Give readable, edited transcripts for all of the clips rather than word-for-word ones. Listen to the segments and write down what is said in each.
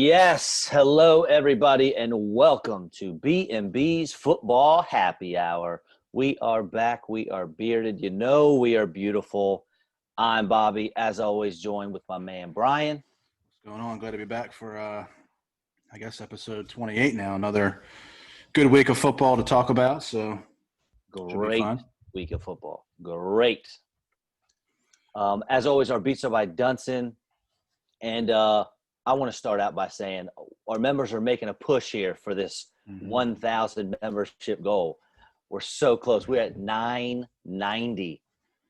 Yes, hello everybody, and welcome to B&B's Football Happy Hour. We are back. We are bearded. You know we are beautiful. I'm Bobby, as always, joined with my man Brian. What's going on? Glad to be back for, I guess, episode 28 now. Another good week of football to talk about, so should be Great fun. week of football. Great. As always, our beats are by Dunson, and I want to start out by saying our members are making a push here for this 1,000 membership goal. We're so close. We're at 990.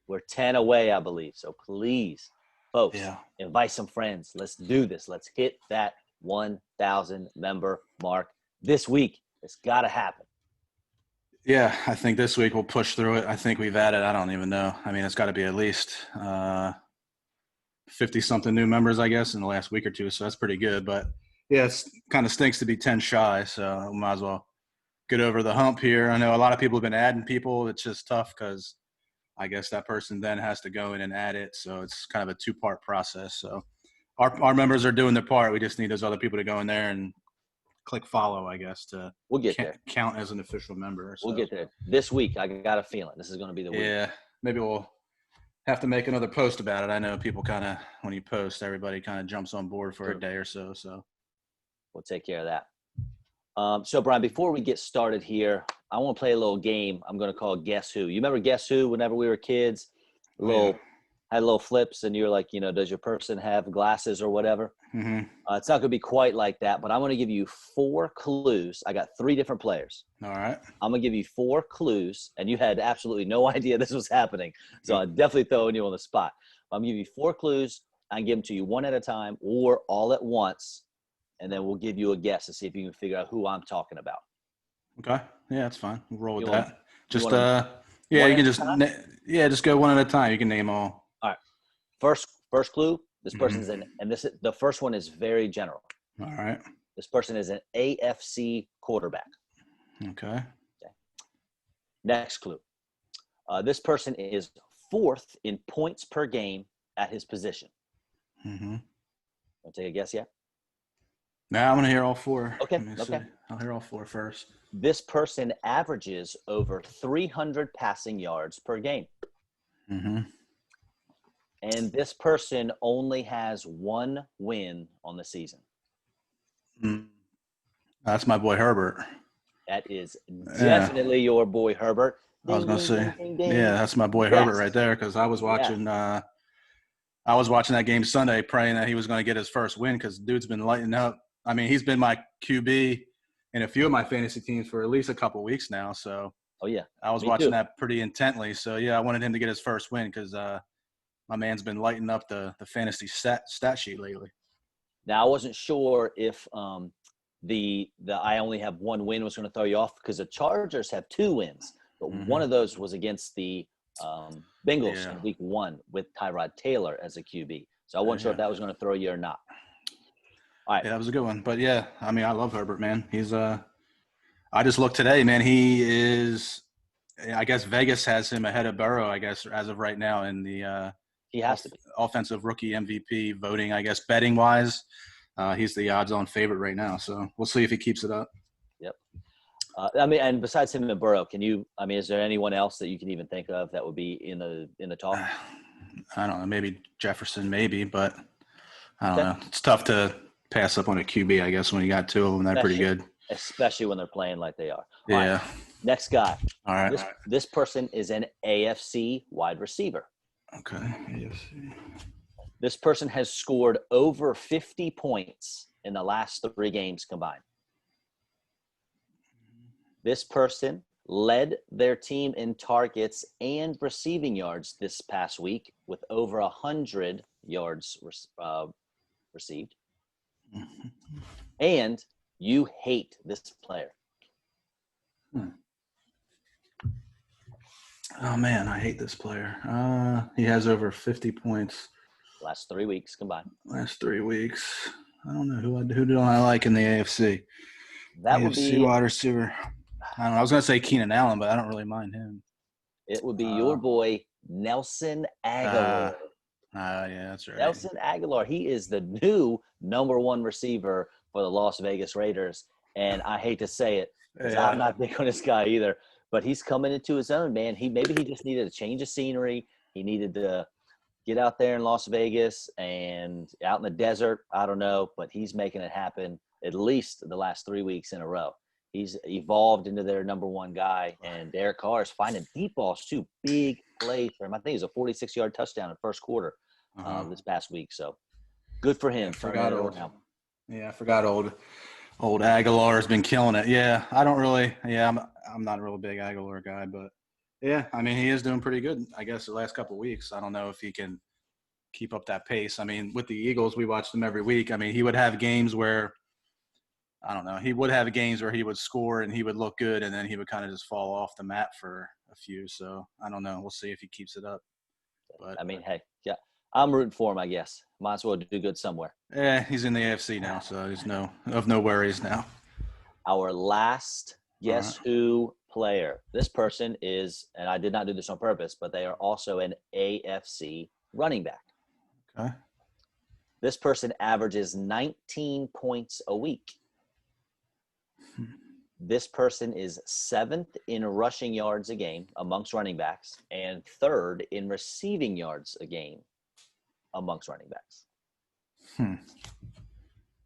We're 10 away, I believe. So please, folks, invite some friends. Let's do this. Let's hit that 1,000 member mark this week. It's got to happen. Yeah, I think this week we'll push through it. I think we've added, I don't even know. I mean, it's got to be at least 50-something new members, I guess, in the last week or two. So that's pretty good. But, yeah, it kind of stinks to be 10 shy. So we might as well get over the hump here. I know a lot of people have been adding people. It's just tough because I guess that person then has to go in and add it. So it's kind of a two-part process. So our members are doing their part. We just need those other people to go in there and click follow, I guess, to count as an official member. So. We'll get there. This week, I got a feeling this is going to be the week. Yeah, maybe we'll have to make another post about it. I know people kind of, when you post, everybody kind of jumps on board for a day or so. So we'll take care of that. So, Brian, before we get started here, I want to play a little game I'm going to call Guess Who. You remember Guess Who whenever we were kids? Had little flips, and you're like, does your person have glasses or whatever? Mm-hmm. It's not going to be quite like that, but I'm going to give you 4 clues. I got 3 different players. All right. I'm going to give you 4 clues, and you had absolutely no idea this was happening. So I'm definitely throwing you on the spot. I'm going to give you 4 clues. I can give them to you one at a time or all at once, and then we'll give you a guess to see if you can figure out who I'm talking about. Okay. Yeah, that's fine. We'll roll with that. Just go one at a time. You can name all. All right. First clue. This person's the first one is very general. All right. This person is an AFC quarterback. Okay. Next clue. This person is 4th in points per game at his position. Mm-hmm. Want to take a guess yet? Now I'm going to hear all 4. Okay. I'll hear all 4 first. This person averages over 300 passing yards per game. Mm-hmm. And this person only has 1 win on the season. That's my boy Herbert. That is definitely your boy Herbert. I was going to say, that's my boy Herbert right there, because I was watching that game Sunday praying that he was going to get his first win, because dude's been lighting up. I mean, he's been my QB in a few of my fantasy teams for at least a couple of weeks now. So I was watching that pretty intently. So, I wanted him to get his first win because my man's been lighting up the fantasy stat sheet lately. Now, I wasn't sure if the I only have 1 win was going to throw you off, because the Chargers have 2 wins, but one of those was against the Bengals in week 1 with Tyrod Taylor as a QB. So I wasn't sure if that was going to throw you or not. All right. Yeah, that was a good one. But, I mean, I love Herbert, man. He's I just looked today, man. He is – I guess Vegas has him ahead of Burrow, I guess, as of right now in the he has to be offensive rookie MVP voting, I guess, betting-wise. He's the odds-on favorite right now. So we'll see if he keeps it up. Yep. I mean, and besides him and Burrow, is there anyone else that you can even think of that would be in the talk? I don't know. Maybe Jefferson, but I don't know. It's tough to pass up on a QB, I guess, when you got 2 of them. They're pretty good. Especially when they're playing like they are. Yeah. All right, next guy. All right. This person is an AFC wide receiver. Okay. AFC. This person has scored over 50 points in the last 3 games combined. This person led their team in targets and receiving yards this past week with over 100 yards received. And you hate this player. Oh, man, I hate this player. He has over 50 points. Last 3 weeks combined. Last 3 weeks. I don't know who do I like in the AFC. That AFC would be wide receiver. I don't know. I was going to say Keenan Allen, but I don't really mind him. It would be your boy Nelson Aguilar. Yeah, that's right. Nelson Aguilar. He is the new number 1 receiver for the Las Vegas Raiders. And I hate to say it, because Yeah. I'm not big on this guy either, but he's coming into his own, man. Maybe he just needed a change of scenery. He needed to get out there in Las Vegas and out in the desert. I don't know, but he's making it happen at least the last 3 weeks in a row. He's evolved into their number one guy, and Derek Carr is finding deep balls too. Big plays for him. I think it was a 46-yard touchdown in the first quarter this past week. So good for him. I forgot old Aguilar has been killing it. Yeah, I'm not a real big Aguilar guy, but yeah, I mean, he is doing pretty good, I guess, the last couple of weeks. I don't know if he can keep up that pace. I mean, with the Eagles, we watched them every week. I mean, he would have games where, I don't know, he would score and he would look good, and then he would kind of just fall off the mat for a few. So I don't know. We'll see if he keeps it up. But I mean, hey, yeah, I'm rooting for him, I guess. Might as well do good somewhere. Yeah, he's in the AFC now, so there's no worries now. Our last Guess Who player. This person is, and I did not do this on purpose, but they are also an AFC running back. Okay. This person averages 19 points a week. This person is 7th in rushing yards a game amongst running backs and 3rd in receiving yards a game amongst running backs.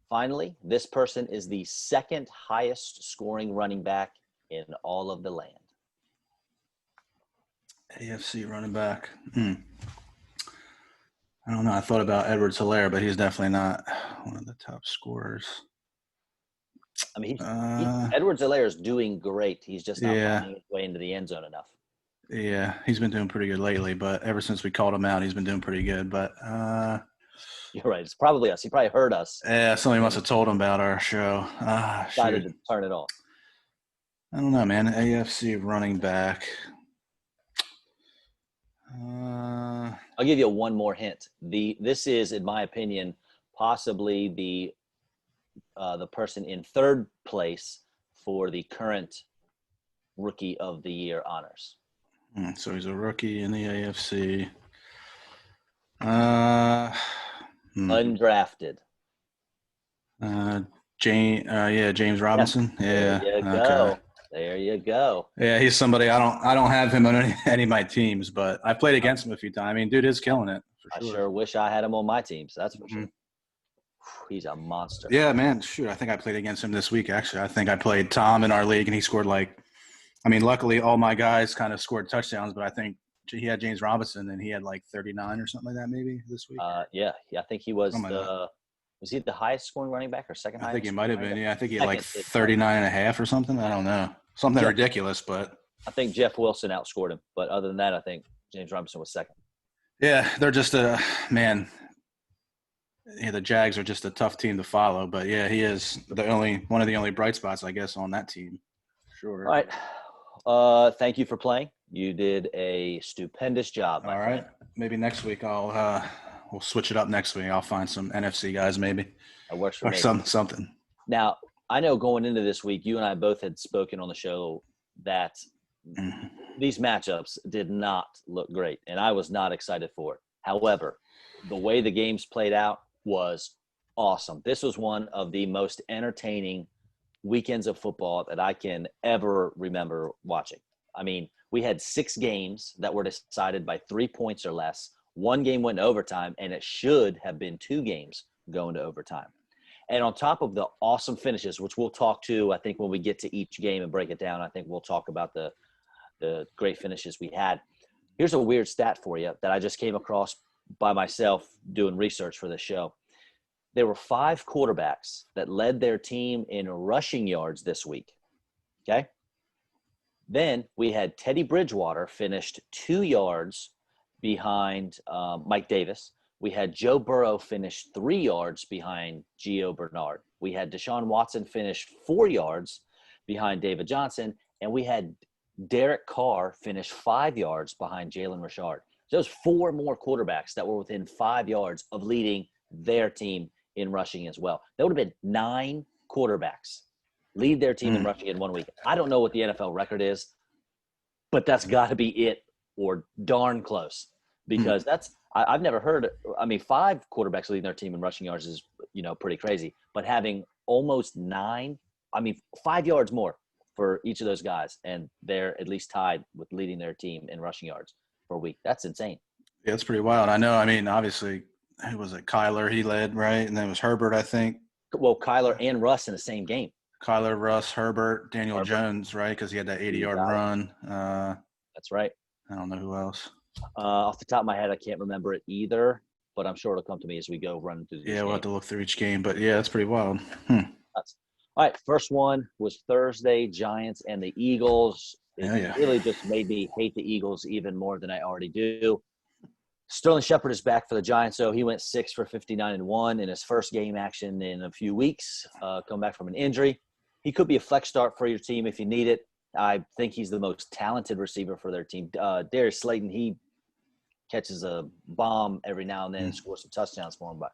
Finally, this person is the 2nd highest scoring running back in all of the land. AFC running back. I don't know. I thought about Edwards-Helaire, but he's definitely not one of the top scorers. I mean, Edwards-Helaire is doing great. He's just not finding his way into the end zone enough. Yeah, he's been doing pretty good lately, but ever since we called him out, he's been doing pretty good. But you're right. It's probably us. He probably heard us. Yeah, somebody must have told him about our show. Decided to turn it on. I don't know, man. AFC running back. I'll give you one more hint. This is, in my opinion, possibly the person in 3rd place for the current Rookie of the Year honors. So he's a rookie in the AFC. Undrafted. James Robinson. There you go. There you go. Yeah, he's somebody I don't have him on any of my teams, but I've played against him a few times. I mean, dude is killing it. For sure. I sure wish I had him on my teams. That's for sure. He's a monster. Yeah, man. Shoot, I think I played against him this week, actually. I think I played Tom in our league, and he scored luckily all my guys kind of scored touchdowns, but I think he had James Robinson, and he had 39 or something like that maybe this week. Yeah, I think he was was he the highest scoring running back or second highest? I think he might have been. Yeah, I think he had 39 and a half or something. I don't know. Something ridiculous, but I think Jeff Wilson outscored him. But other than that, I think James Robinson was second. Yeah, they're just man. Yeah, the Jags are just a tough team to follow. But yeah, he is one of the only bright spots, I guess, on that team. Sure. All right. Thank you for playing. You did a stupendous job. All right. Maybe next week we'll switch it up next week. I'll find some NFC guys maybe. That works for me. Or something. Now, I know going into this week, you and I both had spoken on the show that these matchups did not look great, and I was not excited for it. However, the way the games played out was awesome. This was one of the most entertaining weekends of football that I can ever remember watching. I mean, we had 6 games that were decided by 3 points or less. 1 game went to overtime, and it should have been 2 games going to overtime. And on top of the awesome finishes, which we'll talk to, I think when we get to each game and break it down, I think we'll talk about the great finishes we had. Here's a weird stat for you that I just came across by myself doing research for this show. There were 5 quarterbacks that led their team in rushing yards this week. Okay? Then we had Teddy Bridgewater finished 2 yards behind Mike Davis. We had Joe Burrow finish 3 yards behind Gio Bernard. We had Deshaun Watson finish 4 yards behind David Johnson. And we had Derek Carr finish 5 yards behind Jalen Richard. So those 4 more quarterbacks that were within 5 yards of leading their team in rushing as well. That would have been 9 quarterbacks lead their team in rushing in 1 week. I don't know what the NFL record is, but that's got to be it or darn close, because I've never heard – 5 quarterbacks leading their team in rushing yards is, pretty crazy. But having almost 5 yards more for each of those guys, and they're at least tied with leading their team in rushing yards per week. That's insane. Yeah, it's pretty wild. I know. I mean, obviously, who was it? Kyler, he led, right? And then it was Herbert, I think. Well, Kyler and Russ in the same game. Kyler, Russ, Herbert, Daniel Jones, right? Because he had that 80-yard run. That's right. I don't know who else. Off the top of my head, I can't remember it either, but I'm sure it'll come to me as we go running through this. Yeah, we'll have to look through each game. But, yeah, that's pretty wild. All right, first one was Thursday, Giants and the Eagles. It really just made me hate the Eagles even more than I already do. Sterling Shepard is back for the Giants, so he went 6 for 59-1 in his first game action in a few weeks, coming back from an injury. He could be a flex start for your team if you need it. I think he's the most talented receiver for their team. Darius Slayton, he catches a bomb every now and then and scores some touchdowns for him. But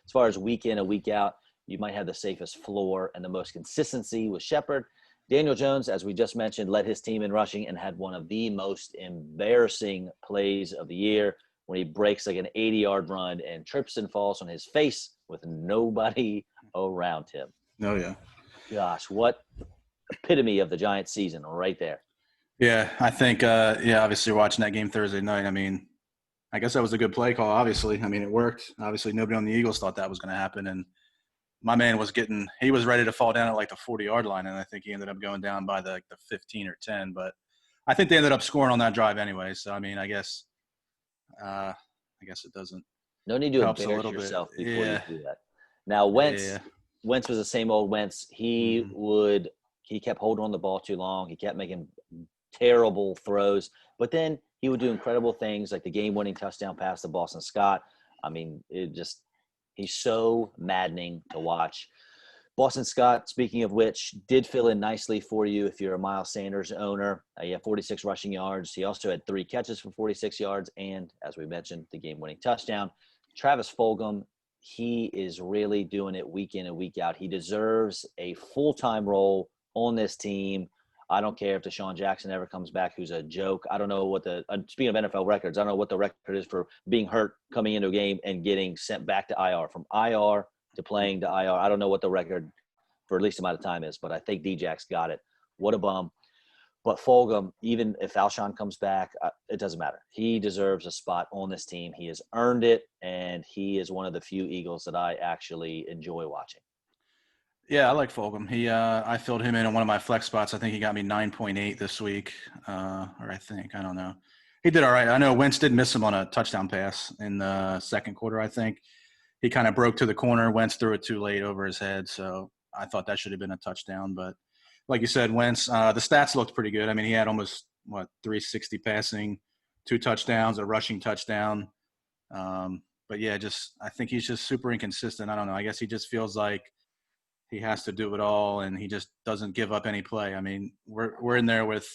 as far as week in and week out, you might have the safest floor and the most consistency with Shepard. Daniel Jones, as we just mentioned, led his team in rushing and had one of the most embarrassing plays of the year when he breaks like an 80-yard run and trips and falls on his face with nobody around him. Oh, yeah. Gosh, what epitome of the Giants season right there. Yeah, I think, obviously watching that game Thursday night, I mean, I guess that was a good play call, obviously. I mean, it worked. Obviously, nobody on the Eagles thought that was going to happen, and my man he was ready to fall down at like the 40-yard line, and I think he ended up going down by the 15 or 10. But I think they ended up scoring on that drive anyway. So, I mean, I guess it doesn't. No need to embarrass yourself before you do that. Now, Wentz was the same old Wentz. He kept holding on the ball too long. He kept making terrible throws, but then he would do incredible things like the game-winning touchdown pass to Boston Scott. I mean, he's so maddening to watch. Boston Scott, speaking of which, did fill in nicely for you if you're a Miles Sanders owner. He had 46 rushing yards. He also had 3 catches for 46 yards and, as we mentioned, the game-winning touchdown. Travis Fulgham, he is really doing it week in and week out. He deserves a full-time role on this team. I don't care if Deshaun Jackson ever comes back, who's a joke. I don't know what speaking of NFL records, I don't know what the record is for being hurt, coming into a game, and getting sent back to IR. From IR to playing to IR, I don't know what the record for at least amount of time is, but I think D-Jack's got it. What a bum. But Fulgham, even if Alshon comes back, it doesn't matter. He deserves a spot on this team. He has earned it, and he is one of the few Eagles that I actually enjoy watching. Yeah, I like Fulgham. I filled him in on one of my flex spots. I think he got me 9.8 this week, I don't know. He did all right. I know Wentz did miss him on a touchdown pass in the second quarter, I think. He kind of broke to the corner. Wentz threw it too late over his head, so I thought that should have been a touchdown. But like you said, Wentz, the stats looked pretty good. I mean, he had almost, 360 passing, 2 touchdowns, a rushing touchdown. But, yeah, I think he's just super inconsistent. I don't know. I guess he just feels like he has to do it all, and he just doesn't give up any play. I mean, we're in there with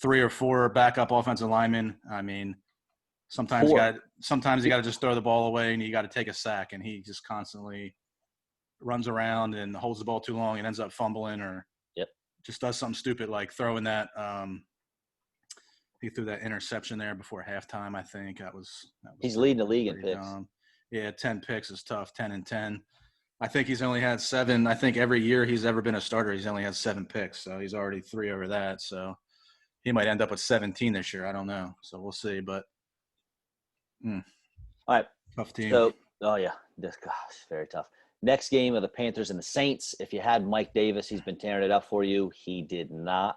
3 or 4 backup offensive linemen. I mean, sometimes you got to just throw the ball away, and you got to take a sack, and he just constantly runs around and holds the ball too long and ends up fumbling or just does something stupid like throwing that. He threw that interception there before halftime. I think that was he's leading the league in picks. Dumb. Yeah, 10 picks is tough. 10 and 10. I think he's only had 7. I think every year he's ever been a starter, he's only had 7 picks. So he's already 3 over that. So he might end up with 17 this year. I don't know. So we'll see. But all right, tough team. So, very tough. Next game of the Panthers and the Saints. If you had Mike Davis, he's been tearing it up for you. He did not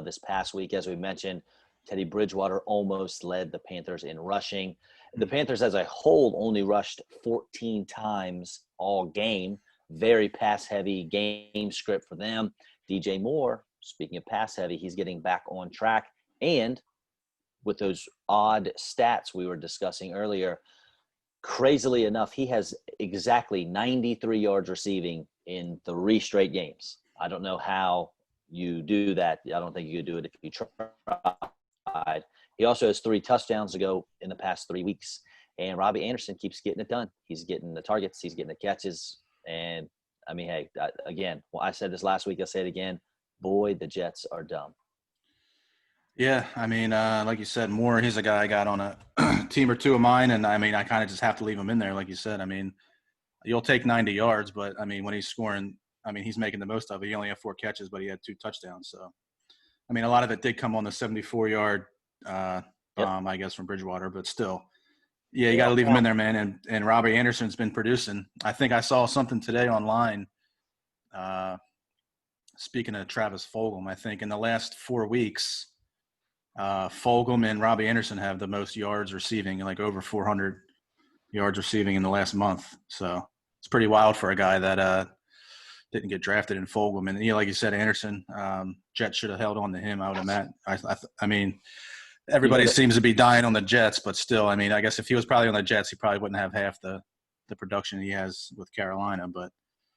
this past week, as we mentioned. Teddy Bridgewater almost led the Panthers in rushing. The Panthers as a whole only rushed 14 times all game. Very pass-heavy game script for them. DJ Moore, speaking of pass-heavy, he's getting back on track. And with those odd stats we were discussing earlier, crazily enough, he has exactly 93 yards receiving in 3 straight games. I don't know how you do that. I don't think you could do it if you tried. He also has 3 touchdowns to go in the past 3 weeks. And Robbie Anderson keeps getting it done. He's getting the targets. He's getting the catches. And, I mean, hey, again, I said this last week. I'll say it again. Boy, the Jets are dumb. Yeah, I mean, like you said, Moore, he's a guy I got on a team or 2 of mine. And, I mean, I kind of just have to leave him in there, like you said. I mean, you'll take 90 yards, but, I mean, when he's scoring I mean, he's making the most of it. He only had 4 catches, but he had 2 touchdowns. So, I mean, a lot of it did come on the 74-yard bomb, I guess, from Bridgewater, but still. Yeah, you got to leave him in there, man. And Robbie Anderson's been producing. I think I saw something today online. Speaking of Travis Fulgham, I think in the last 4 weeks, Fulgham and Robbie Anderson have the most yards receiving, like over 400 yards receiving in the last month. So it's pretty wild for a guy that didn't get drafted in Fulgham. And, like you said, Anderson, Jets should have held on to him, I would imagine. I mean, everybody seems to be dying on the Jets, but still, I mean, I guess if he was probably on the Jets, he probably wouldn't have half the production he has with Carolina. But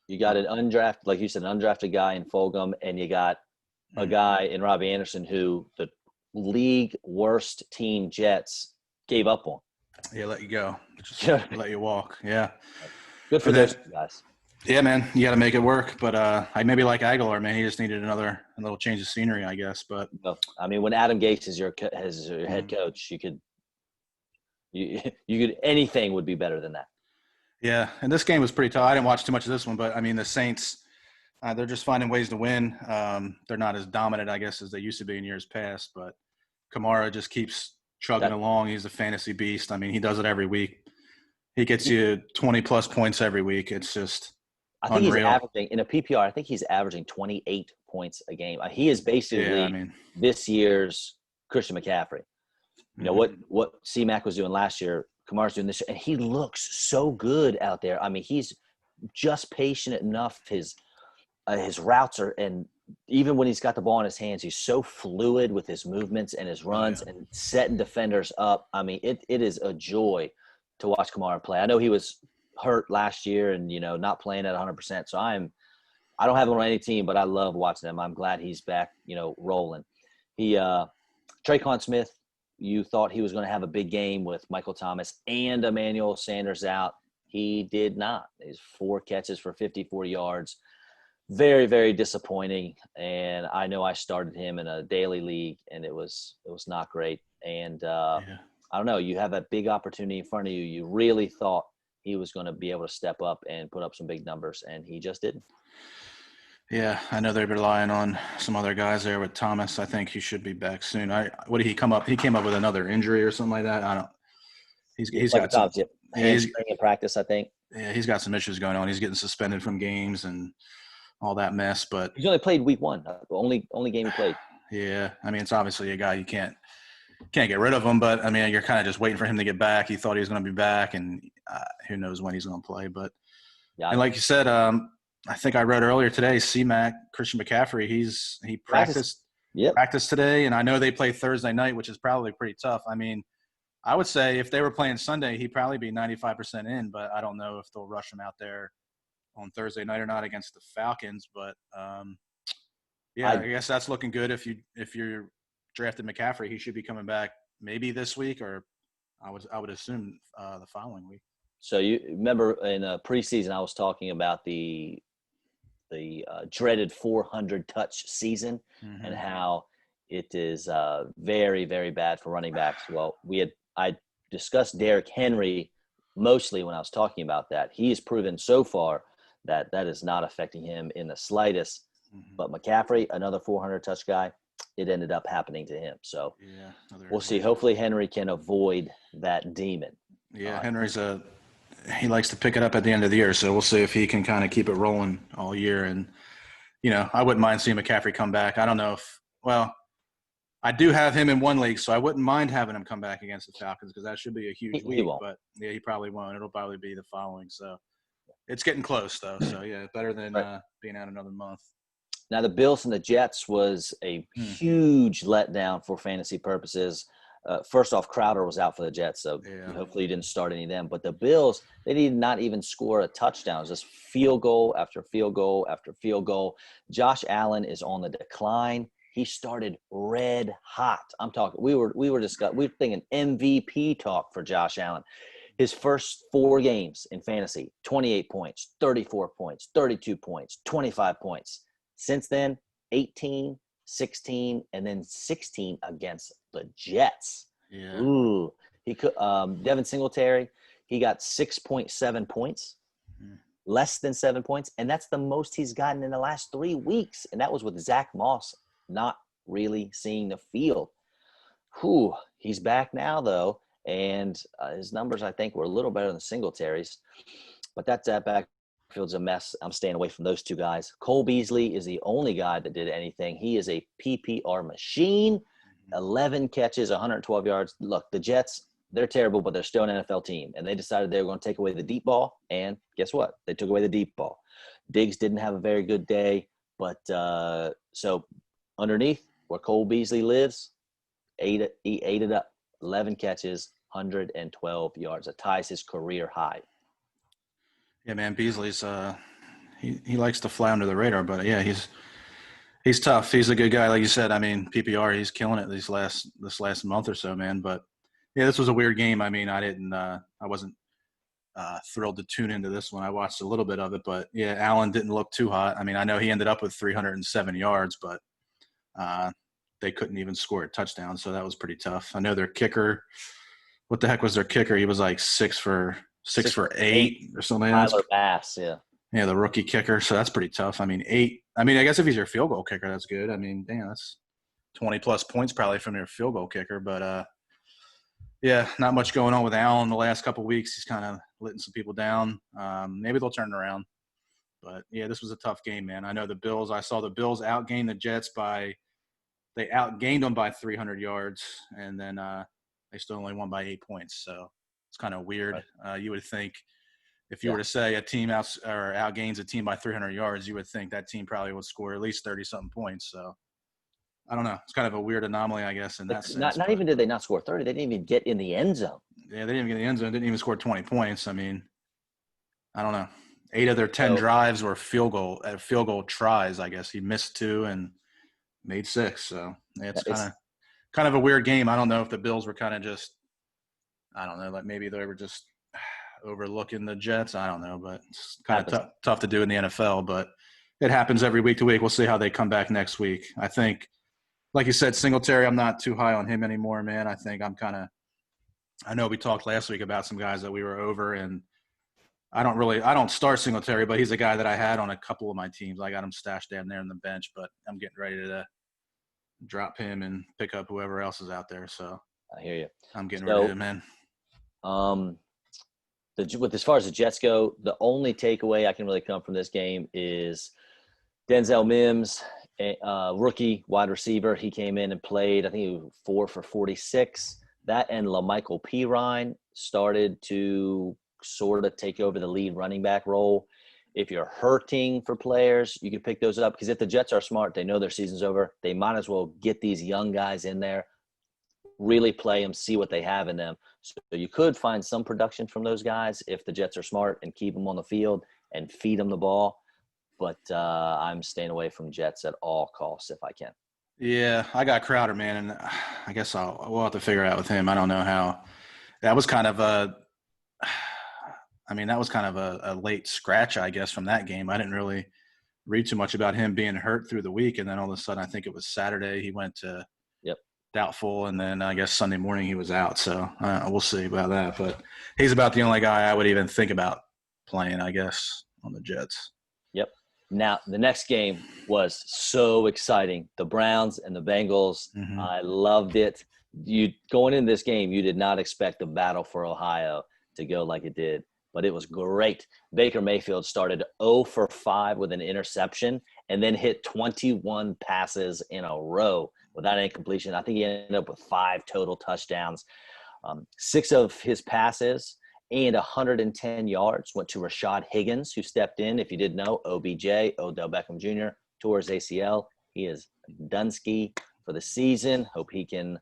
you got an undrafted, like you said, an undrafted guy in Fulgham, and you got a guy in Robbie Anderson who the league worst team Jets gave up on. Yeah, let you go. Just let you walk. Yeah. Good for those guys. Yeah, man, you got to make it work. But I maybe like Aguilar, man. He just needed a little change of scenery, I guess. But I mean, when Adam Gase is your head coach, you could anything would be better than that. Yeah, and this game was pretty tough. I didn't watch too much of this one, but I mean, the Saints, they're just finding ways to win. They're not as dominant, I guess, as they used to be in years past. But Kamara just keeps chugging along. He's a fantasy beast. I mean, he does it every week. He gets you 20-plus points every week. It's just I think unreal. He's averaging in a PPR. I think he's averaging 28 points a game. He is basically this year's Christian McCaffrey. You know what C-Mac was doing last year, Kamara's doing this year, and he looks so good out there. I mean, he's just patient enough. His routes are, and even when he's got the ball in his hands, he's so fluid with his movements and his runs and setting defenders up. I mean, it is a joy to watch Kamara play. I know he was hurt last year and, not playing at 100%. So I don't have him on any team, but I love watching him. I'm glad he's back, rolling. Traquan Smith, you thought he was going to have a big game with Michael Thomas and Emmanuel Sanders out. He did not. He's 4 catches for 54 yards. Very, very disappointing. And I know I started him in a daily league, and it was not great. And I don't know. You have a big opportunity in front of you. You really thought he was going to be able to step up and put up some big numbers, and he just didn't. Yeah, I know they're relying on some other guys there with Thomas. I think he should be back soon. What did he come up? He came up with another injury or something like that. I don't. He's got some. He's in practice, I think. Yeah, he's got some issues going on. He's getting suspended from games and all that mess. But he's only played week 1. The only game he played. Yeah, I mean, it's obviously a guy you can't get rid of him. But I mean, you're kind of just waiting for him to get back. You thought he was going to be back, and who knows when he's going to play. But and like you said, I think I read earlier today, C-Mac, Christian McCaffrey, he practiced today, and I know they play Thursday night, which is probably pretty tough. I mean, I would say if they were playing Sunday, he'd probably be 95% in, but I don't know if they'll rush him out there on Thursday night or not against the Falcons. But I guess that's looking good. If you're drafted McCaffrey, he should be coming back maybe this week, or I would assume the following week. So you remember in preseason, I was talking about the dreaded 400 touch season and how it is very, very bad for running backs. Well, I discussed Derrick Henry mostly when I was talking about that. He has proven so far that is not affecting him in the slightest. But McCaffrey, another 400 touch guy, it ended up happening to him. So we'll see. Hopefully Henry can avoid that demon. Yeah, Henry's he likes to pick it up at the end of the year, so we'll see if he can kind of keep it rolling all year. And, I wouldn't mind seeing McCaffrey come back. I don't know I do have him in one league, so I wouldn't mind having him come back against the Falcons because that should be a huge week. But, yeah, he probably won't. It'll probably be the following. So it's getting close, though. So, yeah, better than being out another month. Now, the Bills and the Jets was a huge letdown for fantasy purposes. First off, Crowder was out for the Jets, so hopefully he didn't start any of them. But the Bills, they did not even score a touchdown. It was just field goal after field goal after field goal. Josh Allen is on the decline. He started red hot. I'm talking. We were thinking MVP talk for Josh Allen. His first 4 games in fantasy, 28 points, 34 points, 32 points, 25 points. Since then, 18, 16, and then 16 against the Jets. Yeah. Ooh. He could Devin Singletary, he got 6.7 points. less than 7 points, and that's the most he's gotten in the last 3 weeks, and that was with Zach Moss not really seeing the field. Whew, he's back now, though, and his numbers, I think, were a little better than Singletary's, but that backfield's a mess. I'm staying away from those two guys. Cole Beasley is the only guy that did anything. He is a PPR machine, 11 catches, 112 yards. Look, the Jets, they're terrible, but they're still an NFL team, and they decided they were going to take away the deep ball, and guess what? They took away the deep ball. Diggs didn't have a very good day, but so underneath where Cole Beasley lives, he ate it up. 11 catches, 112 yards. It ties his career high. Yeah, man, Beasley's he likes to fly under the radar, but yeah, he's tough. He's a good guy, like you said. I mean, PPR, he's killing it this last month or so, man. But yeah, this was a weird game. I mean, I wasn't thrilled to tune into this one. I watched a little bit of it, but yeah, Allen didn't look too hot. I mean, I know he ended up with 307 yards, but they couldn't even score a touchdown, so that was pretty tough. I know their kicker. What the heck was their kicker? He was like six for eight or something. Tyler Bass, yeah. Yeah, the rookie kicker. So that's pretty tough. I mean, 8. I mean, I guess if he's your field goal kicker, that's good. I mean, damn, that's 20-plus points probably from your field goal kicker. But, yeah, not much going on with Allen the last couple of weeks. He's kind of letting some people down. Maybe they'll turn it around. But, yeah, this was a tough game, man. I know the Bills – I saw the Bills outgain the Jets they outgained them by 300 yards, and then they still only won by 8 points. So it's kind of weird. Right. You would think if you were to say a team outgains a team by 300 yards, you would think that team probably would score at least 30-something points. So I don't know. It's kind of a weird anomaly, I guess, in that sense. Not even did they not score 30. They didn't even get in the end zone. Yeah, they didn't even get in the end zone. Didn't even score 20 points. I mean, I don't know. 8 of their 10 drives were field goal tries, I guess. He missed 2 and made 6. So yeah, it's kind of a weird game. I don't know if the Bills were kind of just, I don't know, like maybe they were just overlooking the Jets. I don't know, but it's kind of tough to do in the NFL, but it happens every week to week. We'll see how they come back next week. I think, like you said, Singletary, I'm not too high on him anymore, man. I think I know we talked last week about some guys that we were over, and I don't start Singletary, but he's a guy that I had on a couple of my teams. I got him stashed down there on the bench, but I'm getting ready to drop him and pick up whoever else is out there. So I hear you. I'm getting ready to, man. As far as the Jets go, the only takeaway I can really come from this game is Denzel Mims, rookie wide receiver. He came in and played, I think he was 4 for 46. That and LaMichael Pirine started to sort of take over the lead running back role. If you're hurting for players, you can pick those up, because if the Jets are smart, they know their season's over. They might as well get these young guys in there, really play them, see what they have in them. So you could find some production from those guys if the Jets are smart and keep them on the field and feed them the ball. But I'm staying away from Jets at all costs if I can. Yeah, I got Crowder, man, and I guess we'll have to figure it out with him. I don't know how. That was kind of a late scratch, I guess, from that game. I didn't really read too much about him being hurt through the week, and then all of a sudden, I think it was Saturday, he went to doubtful, and then I guess Sunday morning he was out. So we'll see about that. But he's about the only guy I would even think about playing, I guess, on the Jets. Yep. Now, the next game was so exciting. The Browns and the Bengals. Mm-hmm. I loved it. Going in this game, you did not expect the battle for Ohio to go like it did, but it was great. Baker Mayfield started 0 for 5 with an interception and then hit 21 passes in a row without any completion. I think he ended up with 5 total touchdowns. 6 of his passes and 110 yards went to Rashad Higgins, who stepped in. If you didn't know, OBJ, Odell Beckham Jr., tore his ACL. He is Dunsky for the season. Hope he can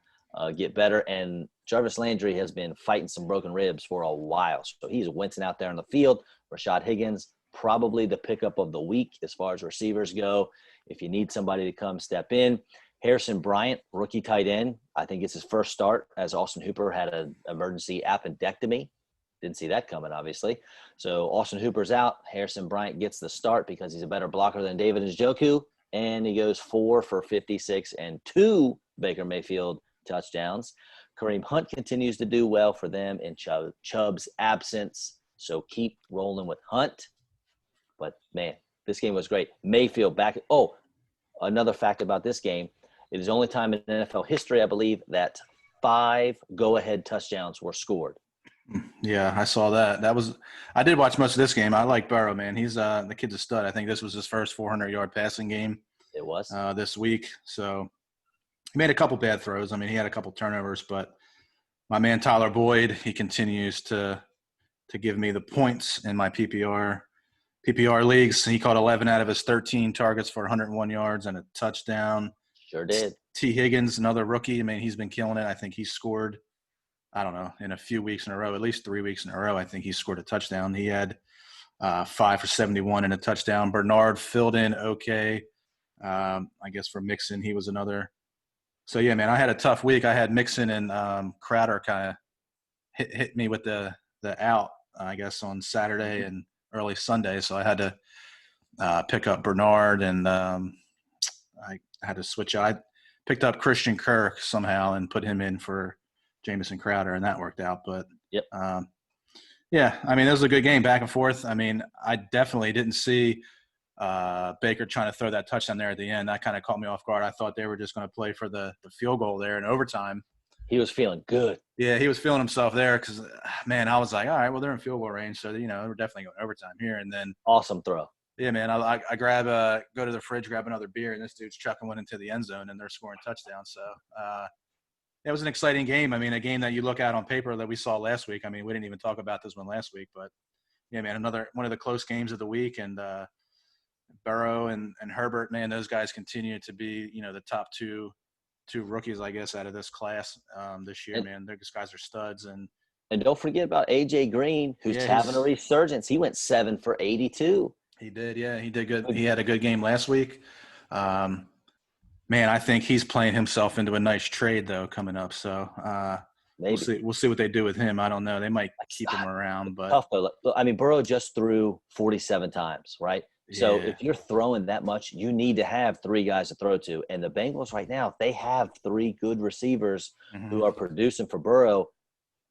get better. And Jarvis Landry has been fighting some broken ribs for a while. So he's wincing out there on the field. Rashad Higgins, probably the pickup of the week as far as receivers go. If you need somebody to come step in. Harrison Bryant, rookie tight end. I think it's his first start, as Austin Hooper had an emergency appendectomy. Didn't see that coming, obviously. So Austin Hooper's out. Harrison Bryant gets the start because he's a better blocker than David Njoku. And he goes 4 for 56 and 2 Baker Mayfield touchdowns. Kareem Hunt continues to do well for them in Chubb's absence. So keep rolling with Hunt. But, man, this game was great. Mayfield back. Oh, another fact about this game. It is the only time in NFL history, I believe, that 5 go-ahead touchdowns were scored. Yeah, I saw that. I did watch most of this game. I like Burrow, man. He's the kid's a stud. I think this was his first 400-yard passing game. It was this week. So he made a couple bad throws. I mean, he had a couple turnovers, but my man Tyler Boyd, he continues to give me the points in my PPR leagues. He caught 11 out of his 13 targets for 101 yards and a touchdown. Sure did. T. Higgins, another rookie. I mean, he's been killing it. I think he scored, I don't know, in a few weeks in a row, at least 3 weeks in a row. I think he scored a touchdown. He had 5 for 71 and a touchdown. Bernard filled in okay. I guess for Mixon, he was another. So, yeah, man, I had a tough week. I had Mixon and Crowder kind of hit me with the out, I guess, on Saturday and early Sunday. So I had to pick up Bernard, and I had to switch out. I picked up Christian Kirk somehow and put him in for Jamison Crowder, and that worked out. But, yeah, I mean, it was a good game back and forth. I mean, I definitely didn't see Baker trying to throw that touchdown there at the end. That kind of caught me off guard. I thought they were just going to play for the field goal there in overtime. He was feeling good. Yeah, he was feeling himself there because, man, I was like, all right, well, they're in field goal range, so, you know, we're definitely going overtime here. And then – awesome throw. Yeah, man, I go to the fridge, grab another beer, and this dude's chucking one into the end zone, and they're scoring touchdowns. So it was an exciting game. I mean, a game that you look at on paper that we saw last week. I mean, we didn't even talk about this one last week, but, yeah, man, another one of the close games of the week. And Burrow and Herbert, man, those guys continue to be, you know, the top two rookies, I guess, out of this class this year, man. These guys are studs. And don't forget about A.J. Green, who's having a resurgence. He went 7 for 82. He did, yeah. He did good. He had a good game last week. Man, I think he's playing himself into a nice trade, though, coming up. So maybe we'll see what they do with him. I don't know. They might keep him around. But tough, though. I mean, Burrow just threw 47 times, right? So if you're throwing that much, you need to have 3 guys to throw to. And the Bengals right now, they have 3 good receivers who are producing for Burrow.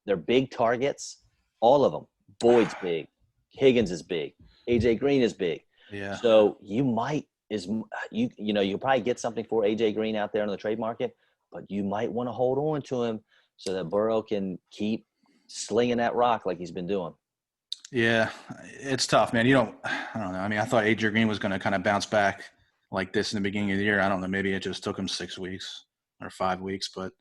They're big targets, all of them. Boyd's big. Higgins is big. A.J. Green is big. Yeah. So you might you'll probably get something for A.J. Green out there on the trade market, but you might want to hold on to him so that Burrow can keep slinging that rock like he's been doing. Yeah, it's tough, man. I don't know. I mean, I thought A.J. Green was going to kind of bounce back like this in the beginning of the year. I don't know. Maybe it just took him 6 weeks or 5 weeks, but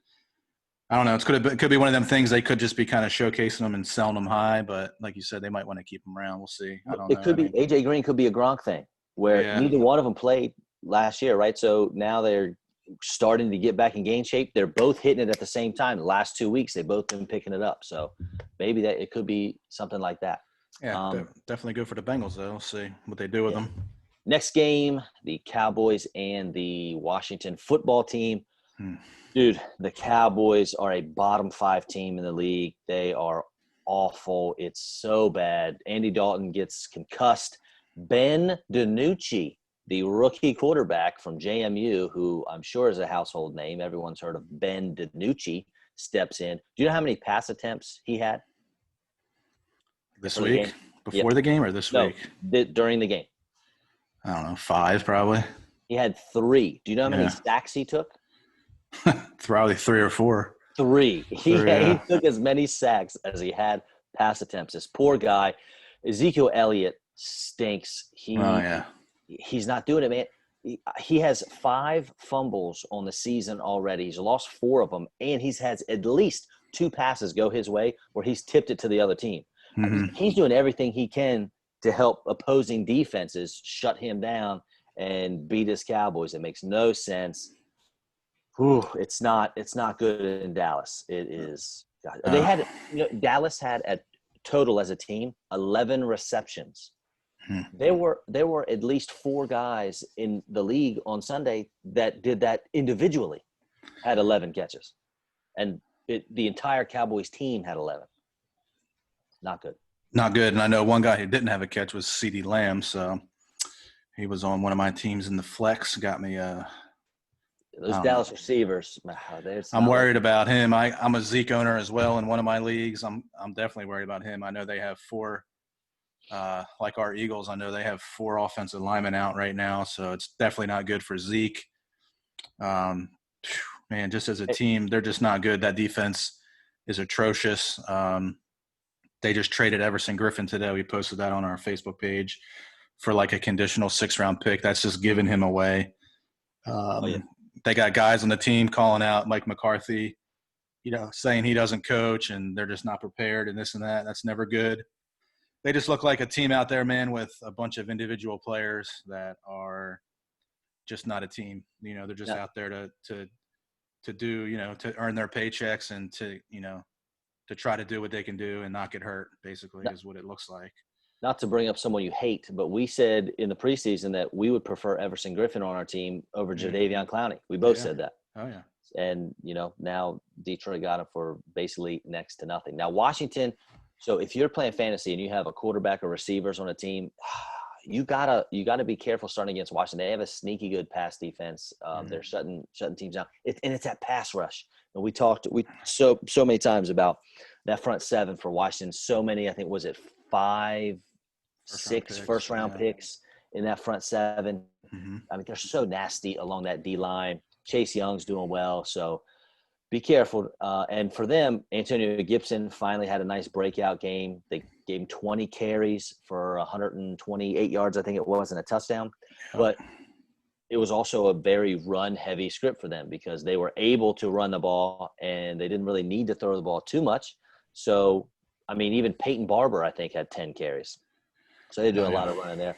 I don't know. It could be one of them things. They could just be kind of showcasing them and selling them high, but like you said, they might want to keep them around. We'll see. I don't know. It could be A.J. Green could be a Gronk thing where neither one of them played last year, right? So now they're starting to get back in game shape. They're both hitting it at the same time. The last 2 weeks, they've both been picking it up. So maybe that it could be something like that. Yeah, definitely good for the Bengals, though. We'll see what they do with them. Next game, the Cowboys and the Washington football team. Dude, the Cowboys are a bottom 5 team in the league. They are awful. It's so bad. Andy Dalton gets concussed. Ben DiNucci, the rookie quarterback from JMU, who I'm sure is a household name. Everyone's heard of Ben DiNucci, steps in. Do you know how many pass attempts he had? This week? Before the game or this week? During the game. I don't know, 5 probably. He had 3. Do you know how many sacks he took? Probably 3 or 4. 3. He took as many sacks as he had pass attempts. This poor guy, Ezekiel Elliott, stinks. He's not doing it, man. He has 5 fumbles on the season already. He's lost 4 of them, and he's had at least 2 passes go his way where he's tipped it to the other team. He's doing everything he can to help opposing defenses shut him down and beat his Cowboys. It makes no sense. It's not good in Dallas. It is. They had Dallas had a total as a team 11 receptions. There were at least 4 guys in the league on Sunday that did that individually, had 11 catches, and the entire Cowboys team had 11. Not good. Not good. And I know one guy who didn't have a catch was CeeDee Lamb. So he was on one of my teams in the flex. Got me those Dallas receivers. I'm worried about him. I'm a Zeke owner as well in one of my leagues. I'm definitely worried about him. I know they have 4 like our Eagles, I know they have 4 offensive linemen out right now, so it's definitely not good for Zeke. Man, just as a team, they're just not good. That defense is atrocious. They just traded Everson Griffin today. We posted that on our Facebook page for like a conditional 6th-round pick. That's just giving him away. They got guys on the team calling out Mike McCarthy, saying he doesn't coach and they're just not prepared and this and that. That's never good. They just look like a team out there, man, with a bunch of individual players that are just not a team. They're just out there to do, to earn their paychecks and to try to do what they can do and not get hurt, basically, is what it looks like. Not to bring up someone you hate, but we said in the preseason that we would prefer Everson Griffin on our team over Jadeveon Clowney. We both said that. Oh, yeah. And, now Detroit got him for basically next to nothing. Now, Washington, so if you're playing fantasy and you have a quarterback or receivers on a team, you gotta be careful starting against Washington. They have a sneaky good pass defense. They're shutting teams down. And it's that pass rush. And we talked so many times about that front 7 for Washington. So many, I think, was it 5, 6 first-round picks in that front 7. Mm-hmm. I mean, they're so nasty along that D-line. Chase Young's doing well, so be careful. And for them, Antonio Gibson finally had a nice breakout game. They gave him 20 carries for 128 yards, I think it was, and a touchdown. But it was also a very run-heavy script for them because they were able to run the ball, and they didn't really need to throw the ball too much. So, I mean, even Peyton Barber, I think, had 10 carries. So they do a lot of running there.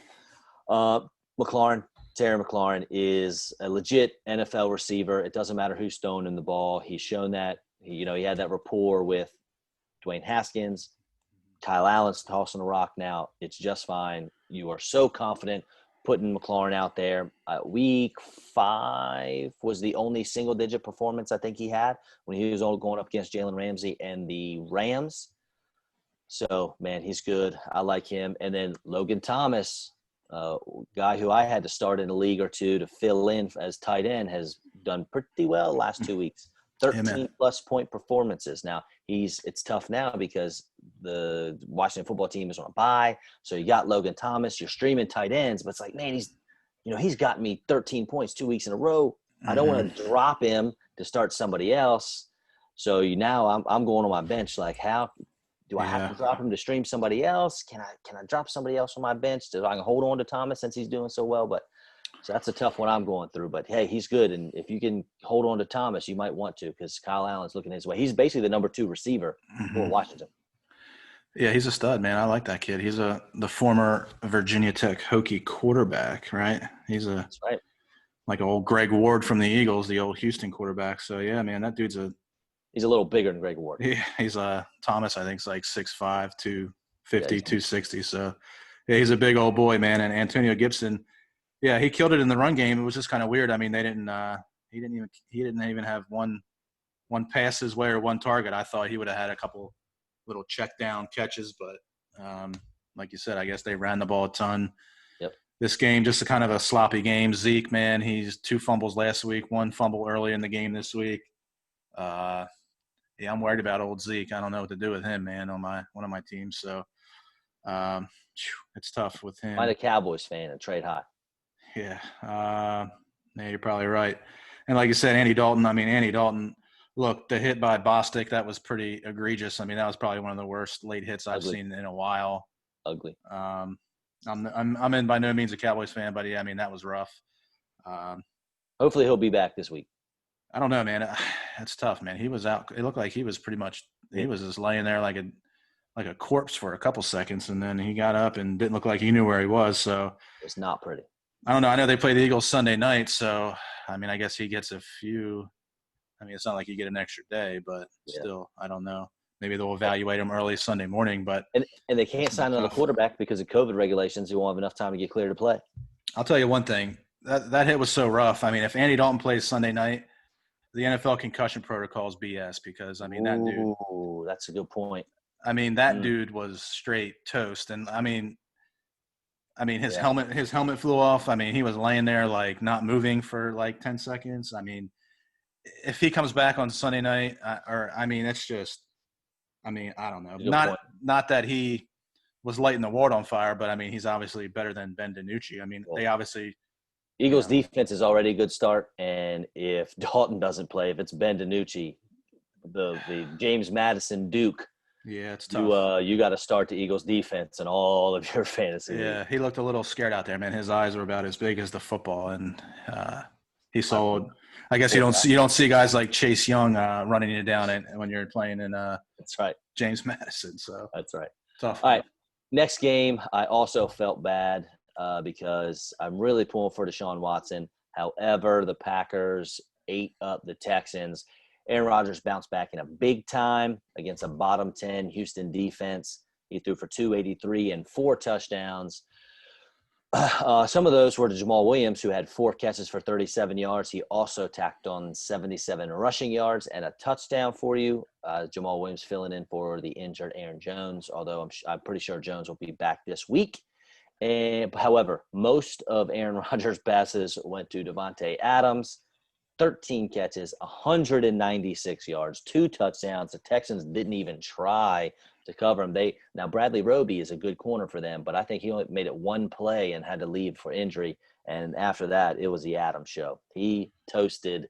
Terry McLaurin is a legit NFL receiver. It doesn't matter who's throwing him the ball. He's shown that. He had that rapport with Dwayne Haskins. Kyle Allen's tossing the rock now. It's just fine. You are so confident putting McLaurin out there. Week 5 was the only single-digit performance I think he had when he was all going up against Jalen Ramsey and the Rams. So, man, he's good. I like him. And then Logan Thomas, guy who I had to start in a league or two to fill in as tight end, has done pretty well the last 2 weeks. 13-plus point performances. Now, it's tough now because the Washington football team is on a bye. So you got Logan Thomas. You're streaming tight ends, but it's like, man, he's gotten me 13 points 2 weeks in a row. I don't want to drop him to start somebody else. So now I'm going on my bench. Like, how do I have to drop him to stream somebody else? Can I drop somebody else on my bench so I can hold on to Thomas since he's doing so well? So that's a tough one I'm going through. But, hey, he's good. And if you can hold on to Thomas, you might want to because Kyle Allen's looking his way. He's basically the number 2 receiver for Washington. Yeah, he's a stud, man. I like that kid. He's the former Virginia Tech Hokie quarterback, right? That's right. Like old Greg Ward from the Eagles, the old Houston quarterback. So, yeah, man, that dude's he's a little bigger than Greg Ward. Yeah, he's Thomas, I think, is like 6'5", 250, 260. So, yeah, he's a big old boy, man. And Antonio Gibson, yeah, he killed it in the run game. It was just kind of weird. I mean, he didn't even have one pass his way or one target. I thought he would have had a couple little check down catches, but like you said, I guess they ran the ball a ton. Yep. This game, just a kind of a sloppy game. Zeke, man, he's 2 fumbles last week, 1 fumble early in the game this week. Yeah, I'm worried about old Zeke. I don't know what to do with him, man, on one of my teams. So it's tough with him. Find a Cowboys fan and trade high. Yeah. Yeah, you're probably right. And like you said, Andy Dalton, look, the hit by Bostic, that was pretty egregious. I mean, that was probably one of the worst late hits I've seen in a while. Ugly. I'm in by no means a Cowboys fan, but yeah, I mean, that was rough. Hopefully he'll be back this week. I don't know, man. That's tough, man. He was out. It looked like he was pretty much – he was just laying there like a corpse for a couple seconds, and then he got up and didn't look like he knew where he was. So it's not pretty. I don't know. I know they play the Eagles Sunday night, so, I mean, I guess he gets a few – I mean, it's not like you get an extra day, but still, I don't know. Maybe they'll evaluate him early Sunday morning. But and they can't sign another quarterback because of COVID regulations. He won't have enough time to get cleared to play. I'll tell you one thing. That hit was so rough. I mean, if Andy Dalton plays Sunday night – the NFL concussion protocol is BS because, I mean, that dude. Ooh, that's a good point. I mean, that dude was straight toast. And, I mean, his helmet flew off. I mean, he was laying there, like, not moving for, like, 10 seconds. I mean, if he comes back on Sunday night, it's just – I mean, I don't know. Not that he was lighting the world on fire, but I mean, he's obviously better than Ben DiNucci. I mean, they obviously Eagles defense is already a good start, and if Dalton doesn't play, if it's Ben DiNucci, the James Madison Duke, yeah, it's tough. You got to start the Eagles defense in all of your fantasy Yeah, leagues. he looked a little scared out there, man. His eyes were about as big as the football, and he sold. I guess you don't see guys like Chase Young running you down when you're playing in That's right. James Madison. So That's right. tough. All right. Next game, I also felt bad because I'm really pulling for Deshaun Watson. However, the Packers ate up the Texans. Aaron Rodgers bounced back in a big time against a bottom 10 Houston defense. He threw for 283 and 4 touchdowns. Some of those were to Jamal Williams, who had 4 catches for 37 yards. He also tacked on 77 rushing yards and a touchdown for you. Jamal Williams filling in for the injured Aaron Jones, although I'm pretty sure Jones will be back this week. However, most of Aaron Rodgers' passes went to Devontae Adams. 13 catches, 196 yards, 2 touchdowns. The Texans didn't even try to cover him. Now Bradley Roby is a good corner for them, but I think he only made it one play and had to leave for injury. And after that, it was the Adams show. He toasted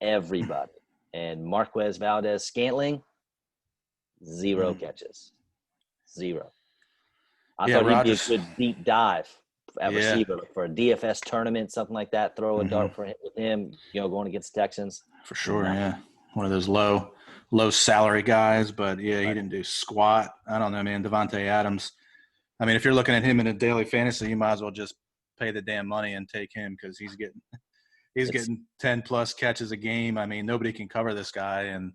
everybody. And Marquez Valdez-Scantling, 0 catches. 0. I thought Rodgers, he'd be a good deep dive at receiver for a DFS tournament, something like that. Throw a dart with him, going against the Texans. For sure, yeah. One of those low salary guys, but he didn't do squat. I don't know, man. Devontae Adams. I mean, if you're looking at him in a daily fantasy, you might as well just pay the damn money and take him because he's getting 10 plus catches a game. I mean, nobody can cover this guy. And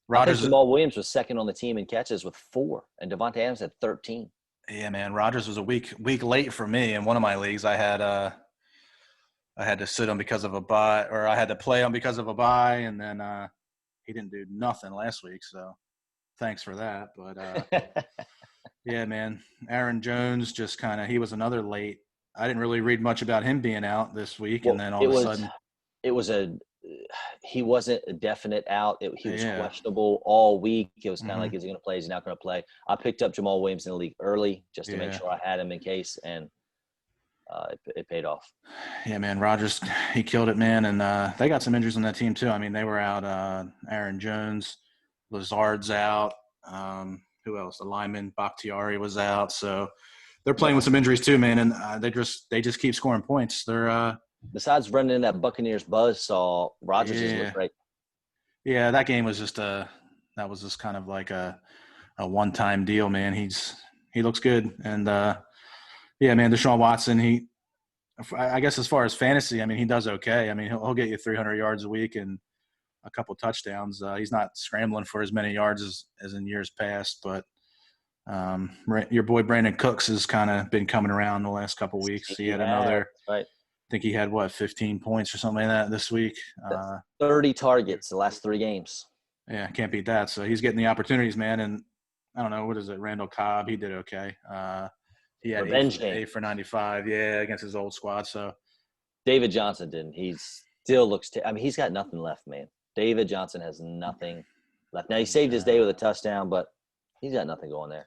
Rodgers. Jamal Williams was second on the team in catches with 4, and Devontae Adams had 13. Yeah, man. Rodgers was a week late for me in one of my leagues. I had to sit him because of a bye, or I had to play him because of a bye, and then he didn't do nothing last week. So thanks for that. But yeah, man, Aaron Jones just he was another late. I didn't really read much about him being out this week, and then all of a sudden, he wasn't a definite out. He was questionable all week. It was kind of like, is he going to play? Is he not going to play? I picked up Jamal Williams in the league early just to make sure I had him in case, and it paid off. Yeah, man, Rodgers, he killed it, man. And they got some injuries on that team too. I mean, they were out. Aaron Jones, Lazard's out. Who else? The lineman Bakhtiari was out. So they're playing with some injuries too, man. And they just keep scoring points. They're besides running in that Buccaneers buzzsaw, Rodgers just looked great. Yeah, that game was just kind of like a one-time deal, man. He looks good, and yeah, man, Deshaun Watson. I guess as far as fantasy, I mean, he does okay. I mean, he'll get you 300 yards a week and a couple touchdowns. He's not scrambling for as many yards as in years past, but your boy Brandon Cooks has kind of been coming around the last couple weeks. He had another. Right. I think he had 15 points or something like that this week. 30 targets the last 3 games. Yeah, can't beat that. So he's getting the opportunities, man. And I don't know, what is it? Randall Cobb, he did okay. He had 8 for 95, against his old squad. So David Johnson didn't. He still looks – I mean, he's got nothing left, man. David Johnson has nothing left. Now, he saved his day with a touchdown, but he's got nothing going there.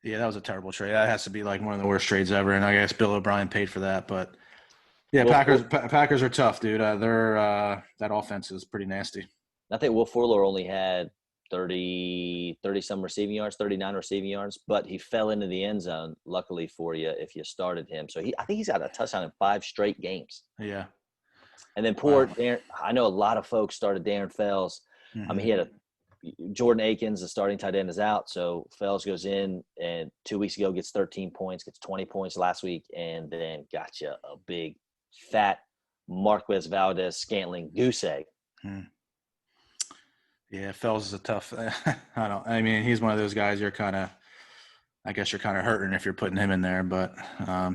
Yeah, that was a terrible trade. That has to be like one of the worst trades ever, and I guess Bill O'Brien paid for that. But – yeah, Packers are tough, dude. That offense is pretty nasty. I think Will Fuller only had 30-some receiving yards, 39 receiving yards, but he fell into the end zone, luckily for you, if you started him. So I think he's got a touchdown in 5 straight games. Yeah. And then Darren, I know a lot of folks started Darren Fells. Mm-hmm. I mean, he had Jordan Akins, the starting tight end, is out. So Fells goes in and 2 weeks ago gets 13 points, gets 20 points last week, and then got you a big – fat Marquez Valdez-Scantling goose egg. Yeah, Fells is a tough. I mean, he's one of those guys you're kind of hurting if you're putting him in there, but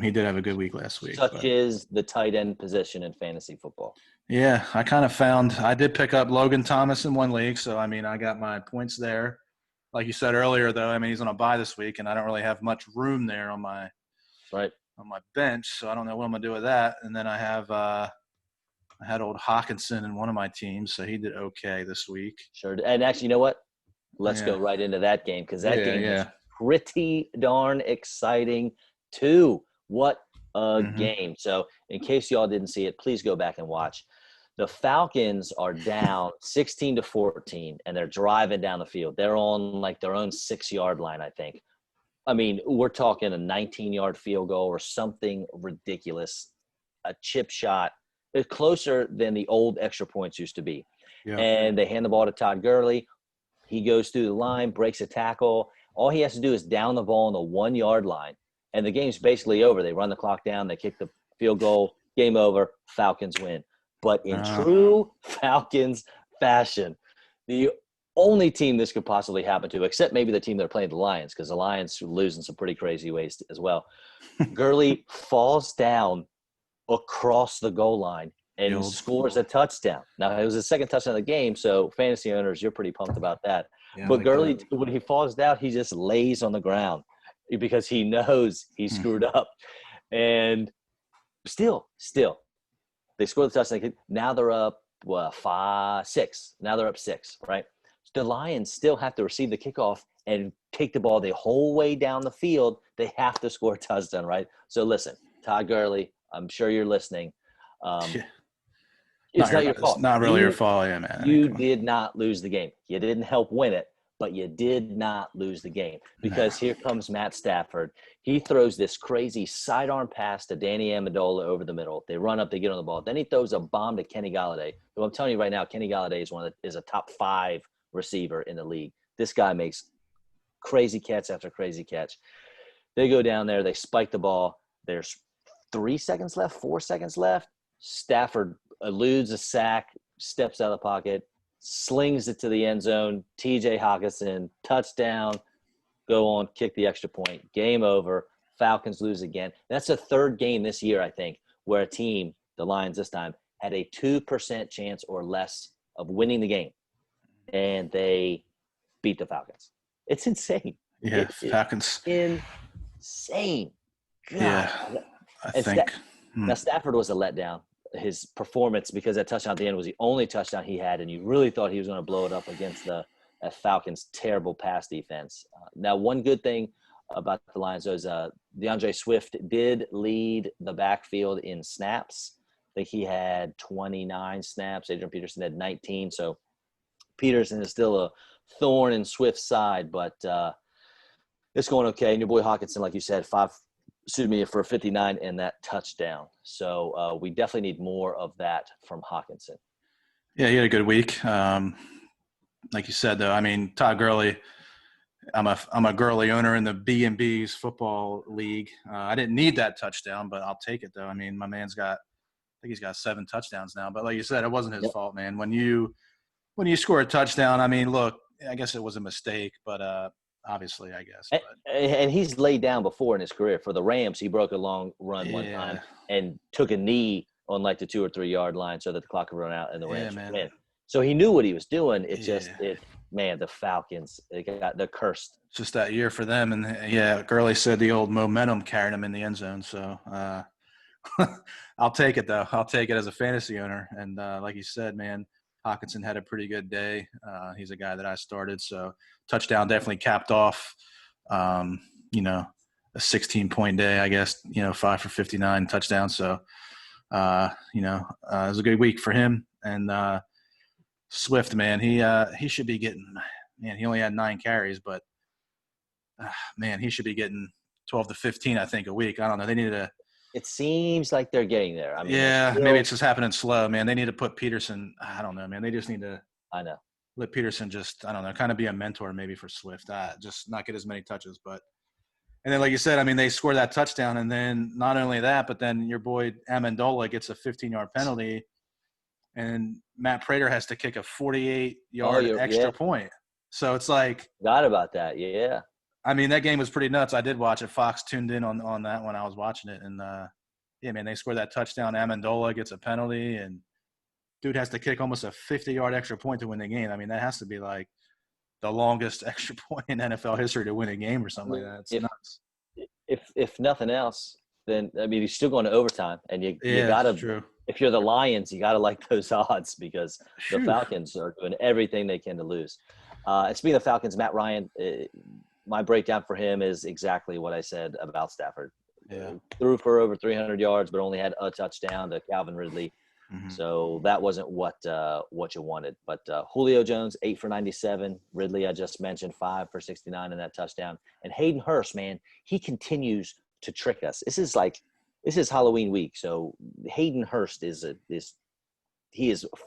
he did have a good week last week. Such is the tight end position in fantasy football. Yeah, I did pick up Logan Thomas in one league, so I mean, I got my points there. Like you said earlier, though, I mean, he's on a bye this week, and I don't really have much room there on my bench, so I don't know what I'm gonna do with that. And then I had old Hawkinson in one of my teams, so he did okay this week. Sure. And actually, you know what? Let's go right into that game because that game was pretty darn exciting too. What a game. So in case y'all didn't see it, please go back and watch. The Falcons are down 16-14, and they're driving down the field. They're on like their own 6-yard line, I think. I mean, we're talking a 19-yard field goal or something ridiculous, a chip shot. It's closer than the old extra points used to be. Yeah. And they hand the ball to Todd Gurley. He goes through the line, breaks a tackle. All he has to do is down the ball on the 1-yard line, and the game's basically over. They run the clock down. They kick the field goal. Game over. Falcons win. But in true Falcons fashion, the only team this could possibly happen to, except maybe the team that are playing the Lions, because the Lions lose in some pretty crazy ways as well. Gurley falls down across the goal line and scores a touchdown. Now, it was the second touchdown of the game, so fantasy owners, you're pretty pumped about that. Yeah, but like Gurley, when he falls down, he just lays on the ground because he knows he screwed up. And still, they score the touchdown. Now they're up 5-6. Now they're up 6, right? The Lions still have to receive the kickoff and take the ball the whole way down the field. They have to score a touchdown, right? So listen, Todd Gurley, I'm sure you're listening. It's not your fault. It's not really your fault, yeah, man. You did not lose the game. You didn't help win it, but you did not lose the game because here comes Matt Stafford. He throws this crazy sidearm pass to Danny Amendola over the middle. They run up, they get on the ball. Then he throws a bomb to Kenny Golladay. Well, I'm telling you right now, Kenny Golladay is a top 5 receiver in the league. This guy makes crazy catch after crazy catch. They go down there, they spike the ball. There's 4 seconds left. Stafford eludes a sack, steps out of the pocket, slings it to the end zone. TJ Hawkinson, touchdown, go on, kick the extra point. Game over. Falcons lose again. That's the third game this year, I think, where a team, the Lions this time, had a 2% chance or less of winning the game. And they beat the Falcons. It's insane. Yeah, Falcons. Insane. God. Yeah, I think. Now, Stafford was a letdown. His performance, because that touchdown at the end was the only touchdown he had, and you really thought he was going to blow it up against the Falcons' terrible pass defense. Now, one good thing about the Lions was DeAndre Swift did lead the backfield in snaps. I think he had 29 snaps. Adrian Peterson had 19. So Peterson is still a thorn in Swift's side, but it's going okay. And your boy Hawkinson, like you said, for 59 and that touchdown. So we definitely need more of that from Hawkinson. Yeah, he had a good week. Like you said, though, I mean, Todd Gurley, I'm a Gurley owner in the B&B's football league. I didn't need that touchdown, but I'll take it, though. I mean, my man's got – I think he's got 7 touchdowns now. But like you said, it wasn't his fault, man. When you score a touchdown, I mean, look, I guess it was a mistake, but obviously, I guess. But. And he's laid down before in his career. For the Rams, he broke a long run one time and took a knee on like the 2 or 3 yard line so that the clock could run out and the Rams would win. So he knew what he was doing. The Falcons, they're cursed. It's just that year for them. And Gurley said the old momentum carried him in the end zone. So I'll take it, though. I'll take it as a fantasy owner. And like you said, man, Hawkinson had a pretty good day. He's a guy that I started. So touchdown definitely capped off, a 16-point day, I guess, 5 for 59 touchdowns. So, it was a good week for him. And Swift, man, he should be getting – man, he only had 9 carries, but, he should be getting 12 to 15, I think, a week. I don't know. They needed to – it seems like they're getting there. I mean, maybe it's just happening slow, man. They need to put Peterson – I don't know, man. They just need to – I know. Let Peterson just, I don't know, kind of be a mentor maybe for Swift. Just not get as many touches. But – and then, like you said, I mean, they score that touchdown. And then not only that, but then your boy Amendola gets a 15-yard penalty. And Matt Prater has to kick a 48-yard extra point. So it's like – forgot about that, yeah. I mean, that game was pretty nuts. I did watch it. Fox tuned in on that when I was watching it. And, they scored that touchdown. Amendola gets a penalty, and dude has to kick almost a 50-yard extra point to win the game. I mean, that has to be like the longest extra point in NFL history to win a game or something like that. It's nuts. If nothing else, then, I mean, you're still going to overtime. And you got to – if you're the Lions, you got to like those odds because the Falcons are doing everything they can to lose. And speaking of Falcons, Matt Ryan, my breakdown for him is exactly what I said about Stafford. Yeah. Threw for over 300 yards, but only had a touchdown to Calvin Ridley. Mm-hmm. So that wasn't what you wanted. But Julio Jones, 8 for 97. Ridley, I just mentioned, 5 for 69 in that touchdown. And Hayden Hurst, man, he continues to trick us. This is Halloween week. So Hayden Hurst is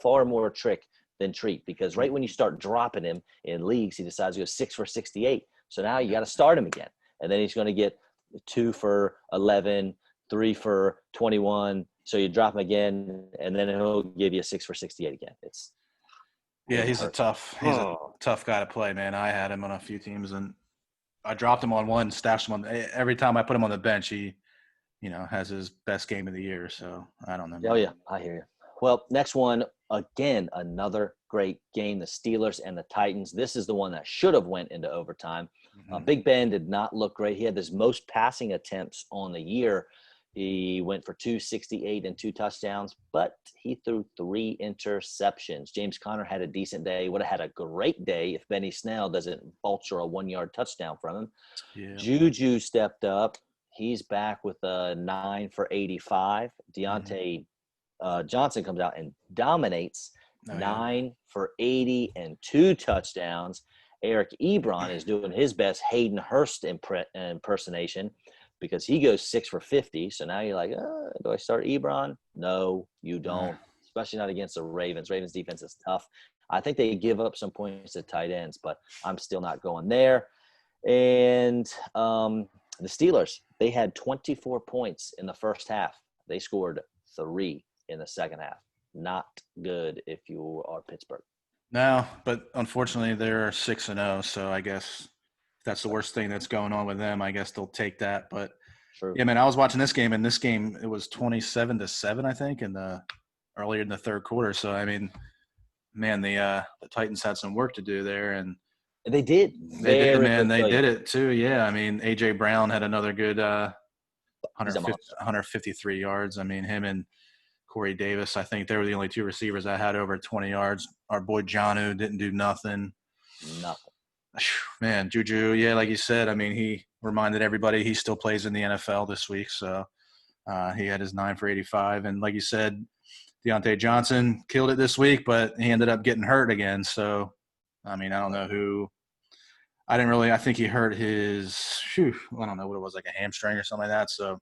far more trick than treat, because right when you start dropping him in leagues, he decides to go 6 for 68. So now you got to start him again. And then he's going to get 2 for 11, 3 for 21. So you drop him again, and then he'll give you 6 for 68 again. He's a tough guy to play, man. I had him on a few teams, and I dropped him on one, stashed him on. Every time I put him on the bench, he, has his best game of the year. So I don't know. Oh yeah, I hear you. Well, next one, again, another great game, the Steelers and the Titans. This is the one that should have went into overtime. Mm-hmm. Big Ben did not look great. He had his most passing attempts on the year. He went for 268 and 2 touchdowns, but he threw 3 interceptions. James Conner had a decent day. Would have had a great day if Benny Snell doesn't vulture a 1-yard touchdown from him. Yeah. Juju stepped up. He's back with a 9 for 85. Deontay Johnson comes out and dominates. 9 for 80 and 2 touchdowns. Eric Ebron is doing his best Hayden Hurst impersonation, because he goes 6 for 50. So now you're like, do I start Ebron? No, you don't, especially not against the Ravens. Ravens defense is tough. I think they give up some points to tight ends, but I'm still not going there. And the Steelers, they had 24 points in the first half. They scored 3 in the second half. Not good if you are Pittsburgh. No, but unfortunately they're 6-0, so I guess that's the worst thing that's going on with them. I guess they'll take that. But True. Yeah, man, I was watching this game, and this game it was 27-7, I think, earlier in the third quarter. So I mean, man, the Titans had some work to do there, and they did. They did it too. Yeah, I mean, AJ Brown had another good 153 yards. I mean, him and Corey Davis, I think they were the only 2 receivers that had over 20 yards. Our boy Jonnu didn't do nothing. Man, Juju, yeah, like you said, I mean, he reminded everybody he still plays in the NFL this week. So he had his 9 for 85. And like you said, Deontay Johnson killed it this week, but he ended up getting hurt again. So, I mean, I don't know who – I think he hurt his I don't know what it was, like a hamstring or something like that. So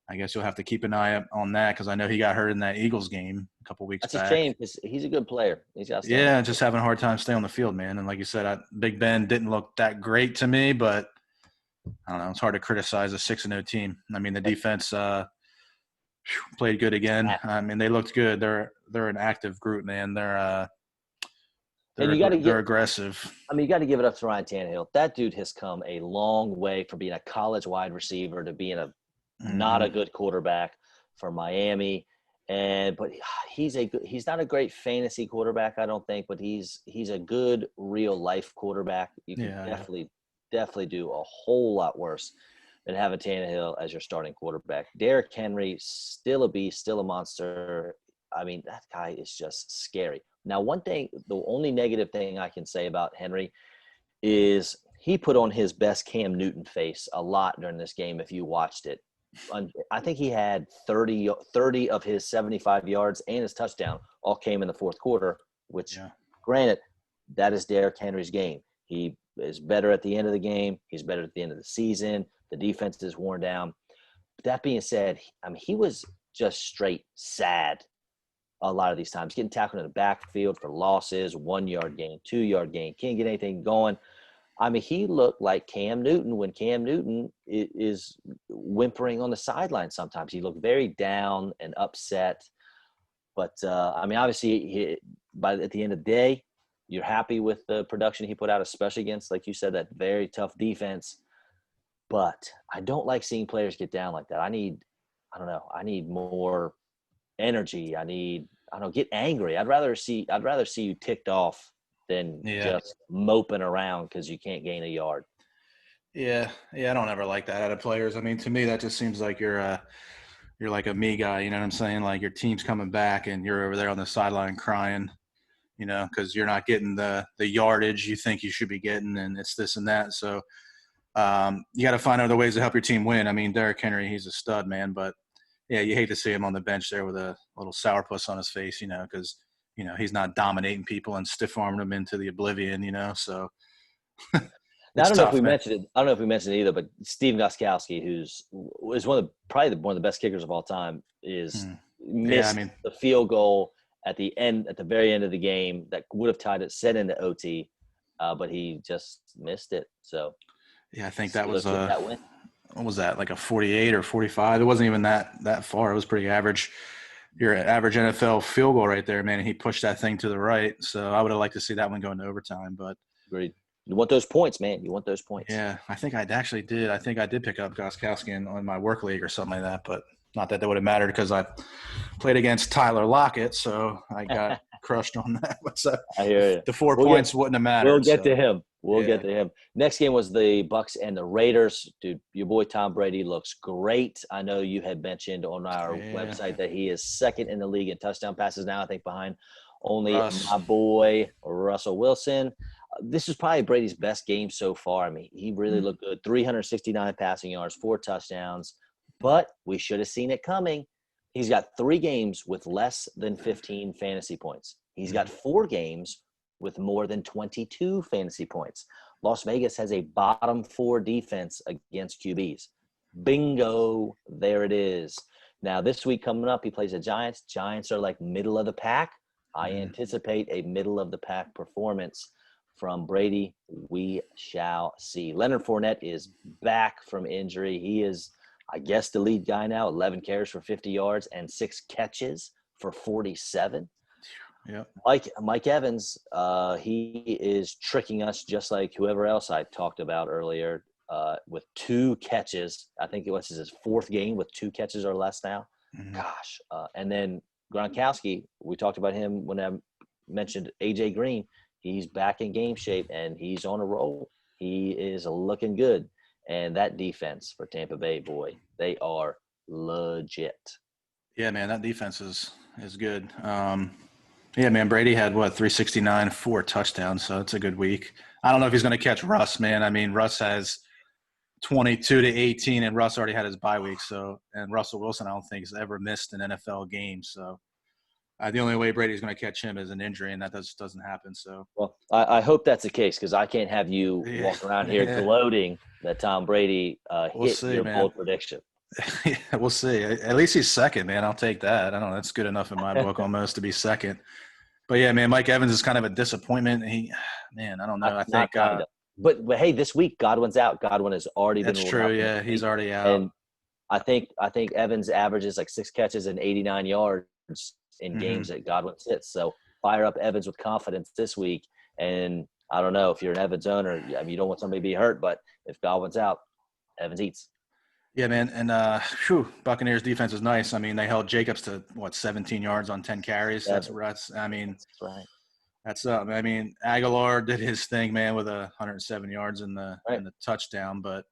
I guess you'll have to keep an eye on that, because I know he got hurt in that Eagles game a couple weeks back. That's a shame, because he's a good player. Just having a hard time staying on the field, man. And like you said, Big Ben didn't look that great to me, but I don't know. It's hard to criticize a 6-0 team. I mean, the defense played good again. I mean, they looked good. They're an active group, man. They're aggressive. I mean, you got to give it up to Ryan Tannehill. That dude has come a long way from being a college wide receiver to being not a good quarterback for Miami. But he's not a great fantasy quarterback, I don't think, but he's a good real life quarterback. You can definitely do a whole lot worse than having Tannehill as your starting quarterback. Derrick Henry, still a beast, still a monster. I mean, that guy is just scary. Now, the only negative thing I can say about Henry is he put on his best Cam Newton face a lot during this game if you watched it. I think he had 30 of his 75 yards and his touchdown all came in the fourth quarter, which, granted, that is Derrick Henry's game. He is better at the end of the game. He's better at the end of the season. The defense is worn down. But that being said, I mean, he was just straight sad a lot of these times, getting tackled in the backfield for losses, 1-yard gain, 2-yard gain, can't get anything going. I mean, he looked like Cam Newton when Cam Newton is whimpering on the sideline sometimes. He looked very down and upset. But, I mean, obviously, at the end of the day, you're happy with the production he put out, especially against, like you said, that very tough defense. But I don't like seeing players get down like that. I need more energy. Get angry. I'd rather see you ticked off than just moping around because you can't gain a yard. Yeah, I don't ever like that out of players. I mean, to me, that just seems like you're like a me guy. You know what I'm saying? Like your team's coming back and you're over there on the sideline crying, because you're not getting the yardage you think you should be getting, and it's this and that. So You got to find other ways to help your team win. I mean, Derrick Henry, he's a stud, man, but yeah, you hate to see him on the bench there with a little sourpuss on his face, because he's not dominating people and stiff arming them into the oblivion, So Now, I it's don't know if tough, we man. mentioned it. I don't know if we mentioned it either, but Steve Gostkowski, is probably one of the best kickers of all time, is Yeah, I missed mean, the field goal at the very end of the game that would have tied it, set into OT, but he just missed it. So yeah, I think that was Steelers get that win. what was that, like a 48 or 45? It wasn't even that far. It was pretty average. Your average NFL field goal right there, man. And he pushed that thing to the right. So I would have liked to see that one go into overtime, but Agreed. You want those points, man. You want those points. yeah, I think I actually did. I think I did pick up Goskowski on my work league or something like that, but not that would have mattered because I played against Tyler Lockett, so I got crushed on that. But so I hear you. the 4 points wouldn't have mattered. We'll get so. to him. We'll Yeah. get to him. Next game was the Bucks and the Raiders. Dude, your boy Tom Brady looks great. I know you had mentioned on our website that he is second in the league in touchdown passes now, I think behind only my boy Russell Wilson. This is probably Brady's best game so far. I mean, he really looked good. 369 passing yards, 4 touchdowns. But we should have seen it coming. He's got 3 games with less than 15 fantasy points. He's got 4 games with more than 22 fantasy points. Las Vegas has a bottom 4 defense against QBs. Bingo. There it is. Now, this week coming up, he plays the Giants. Giants are like middle of the pack. I anticipate a middle of the pack performance from Brady. We shall see. Leonard Fournette is back from injury. He is, I guess, the lead guy now. 11 carries for 50 yards and 6 catches for 47. Yeah. Mike Evans, he is tricking us just like whoever else I talked about earlier with 2 catches. I think it was his 4th game with 2 catches or less now. Gosh. And then Gronkowski, we talked about him when I mentioned A.J. Green. He's back in game shape, and he's on a roll. He is looking good. And that defense for Tampa Bay, boy, they are legit. Yeah, man, that defense is good. Yeah, man, Brady had, 369, 4 touchdowns, so it's a good week. I don't know if he's going to catch Russ, man. I mean, Russ has 22-18, and Russ already had his bye week. And Russell Wilson, I don't think, has ever missed an NFL game. So the only way Brady's going to catch him is an injury, and that doesn't happen. So, well, I hope that's the case because I can't have you walk around here gloating that Tom Brady hit your bold prediction. Yeah, we'll see. At least he's second, man. I'll take that. I don't know. That's good enough in my book almost to be second. But yeah, man, Mike Evans is kind of a disappointment. I don't know. I think. But hey, this week Godwin's out. Godwin has already been. That's true. Yeah, he's already out. And I think Evans averages like 6 catches and 89 yards in games that Godwin sits. So fire up Evans with confidence this week. And I don't know if you're an Evans owner. I mean, you don't want somebody to be hurt, but if Godwin's out, Evans eats. Yeah, man, and Buccaneers defense is nice. I mean, they held Jacobs to 17 yards on 10 carries. That's right. That's up. I mean, Aguilar did his thing, man, with 107 yards in the touchdown. But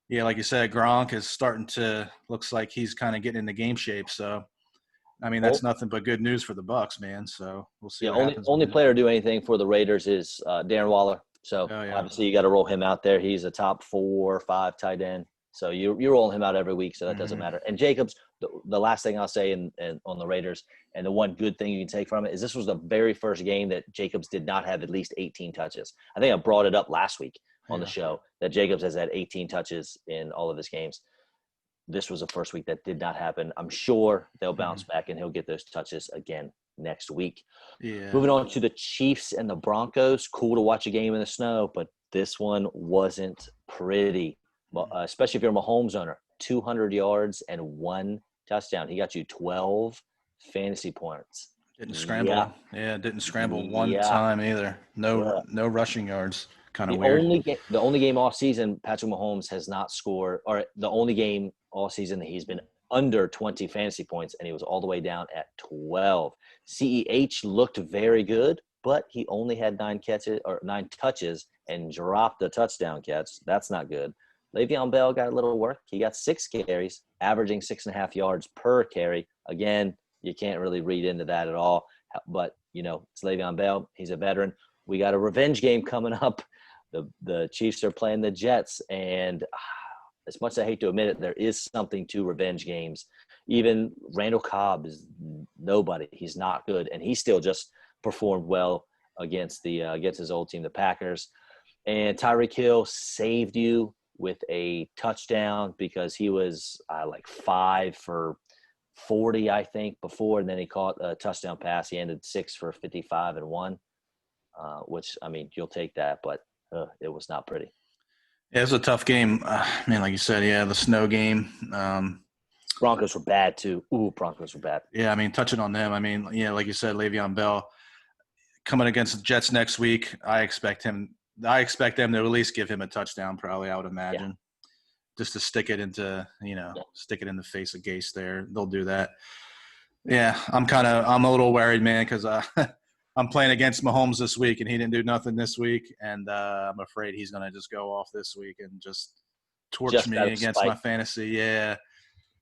yeah, like you said, Gronk is starting to looks like he's kind of getting into game shape. So, I mean, that's nothing but good news for the Bucs, man. So we'll see. Only player to do anything for the Raiders is Darren Waller. So obviously you got to roll him out there. He's a top 4 or 5 tight end. So you roll him out every week, so that doesn't matter. And Jacobs, the last thing I'll say on the Raiders, and the one good thing you can take from it is this was the very first game that Jacobs did not have at least 18 touches. I think I brought it up last week on the show that Jacobs has had 18 touches in all of his games. This was the first week that did not happen. I'm sure they'll bounce back and he'll get those touches again next week. Yeah. Moving on to the Chiefs and the Broncos. Cool to watch a game in the snow, but this one wasn't pretty. Especially if you're a Mahomes owner, 200 yards and 1 touchdown. He got you 12 fantasy points. Didn't scramble. Yeah, didn't scramble one time either. No rushing yards. Kind of weird. The only game all season Patrick Mahomes has not scored, or the only game all season that he's been under 20 fantasy points, and he was all the way down at 12. CEH looked very good, but he only had 9 touches and dropped a touchdown catch. That's not good. Le'Veon Bell got a little work. He got 6 carries, averaging 6.5 yards per carry. Again, you can't really read into that at all. But, it's Le'Veon Bell. He's a veteran. We got a revenge game coming up The Chiefs are playing the Jets, and as much as I hate to admit it, there is something to revenge games. Even Randall Cobb is nobody. He's not good, and he still just performed well against his old team, the Packers. And Tyreek Hill saved you with a touchdown because he was like 5 for 40, I think, before, and then he caught a touchdown pass. He ended 6 for 55 and 1, which, I mean, you'll take that, but it was not pretty. Yeah, it was a tough game. Like you said, the snow game. Broncos were bad too. Ooh, Broncos were bad. Yeah, touching on them, like you said, Le'Veon Bell coming against the Jets next week. I expect them to at least give him a touchdown, probably, I would imagine. Yeah. Just to stick it in the face of Gase there. They'll do that. Yeah, I'm a little worried, man, because I'm playing against Mahomes this week, and he didn't do nothing this week, and I'm afraid he's going to just go off this week and just torch me against my fantasy. Yeah,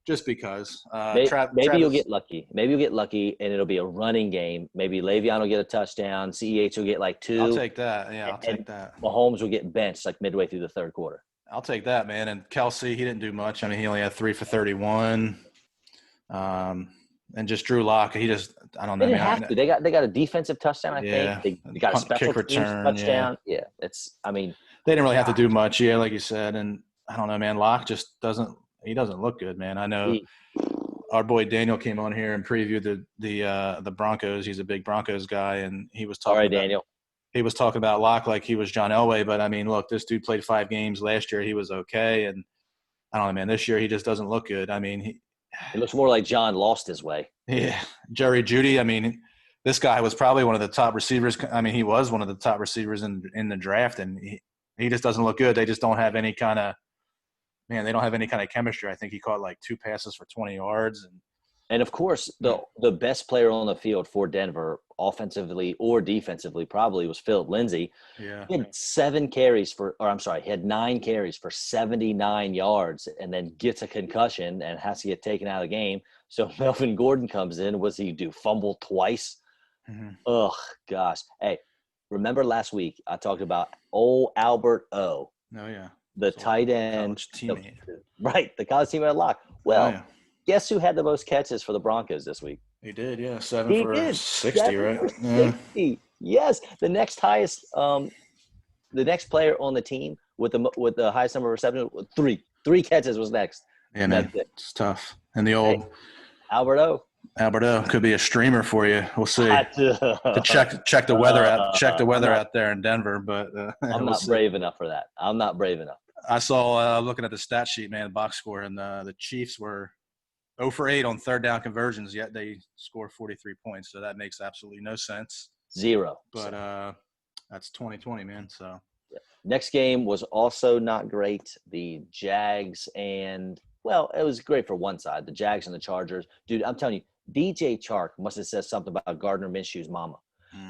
just because. Maybe you'll get lucky. Maybe you'll get lucky, and it'll be a running game. Maybe Le'Veon will get a touchdown. CEH will get like 2. I'll take that. Yeah, I'll take that. Mahomes will get benched like midway through the third quarter. I'll take that, man. And Kelsey, he didn't do much. He only had 3 for 31. And just Drew Lock, he just – I don't know. They didn't have to. They got a defensive touchdown, I think. They got a special teams touchdown. Yeah, they didn't really have to do much, like you said. And I don't know, man. Locke just doesn't – he doesn't look good, man. I know our boy Daniel came on here and previewed the Broncos. He's a big Broncos guy, and he was talking Daniel. He was talking about Locke like he was John Elway. But, look, this dude played 5 games last year. He was okay. And I don't know, man. This year he just doesn't look good. It looks more like John lost his way. Yeah. Jerry Jeudy, this guy was probably one of the top receivers. He was one of the top receivers in the draft, and he just doesn't look good. They just don't have any kind of – they don't have any kind of chemistry. I think he caught like 2 passes for 20 yards. And of course, the best player on the field for Denver, offensively or defensively, probably was Philip Lindsay. Yeah. He had 9 carries for 79 yards and then gets a concussion and has to get taken out of the game. So Melvin Gordon comes in. What's he do? Fumble twice? Mm-hmm. Ugh, gosh. Hey, remember last week I talked about Albert O. Oh, yeah. The tight end. College teammate. The college teammate at Lock. Well, guess who had the most catches for the Broncos this week? He did, yeah. 7 for 60, right? 60. Yes. The next highest the next player on the team with the highest number of receptions, 3. 3 catches was next. Yeah, man. It's tough. And the old Alberto could be a streamer for you. We'll see. To check the weather out. Check the weather out there in Denver, but I'm not brave enough for that. I'm not brave enough. I saw looking at the stat sheet, man, box score, and the Chiefs were 0 for 8 on third down conversions, yet they scored 43 points. So that makes absolutely no sense. 0. But that's 2020, man. So next game was also not great. The Jags and it was great for one side. The Jags and the Chargers. Dude, I'm telling you, DJ Chark must have said something about Gardner Minshew's mama,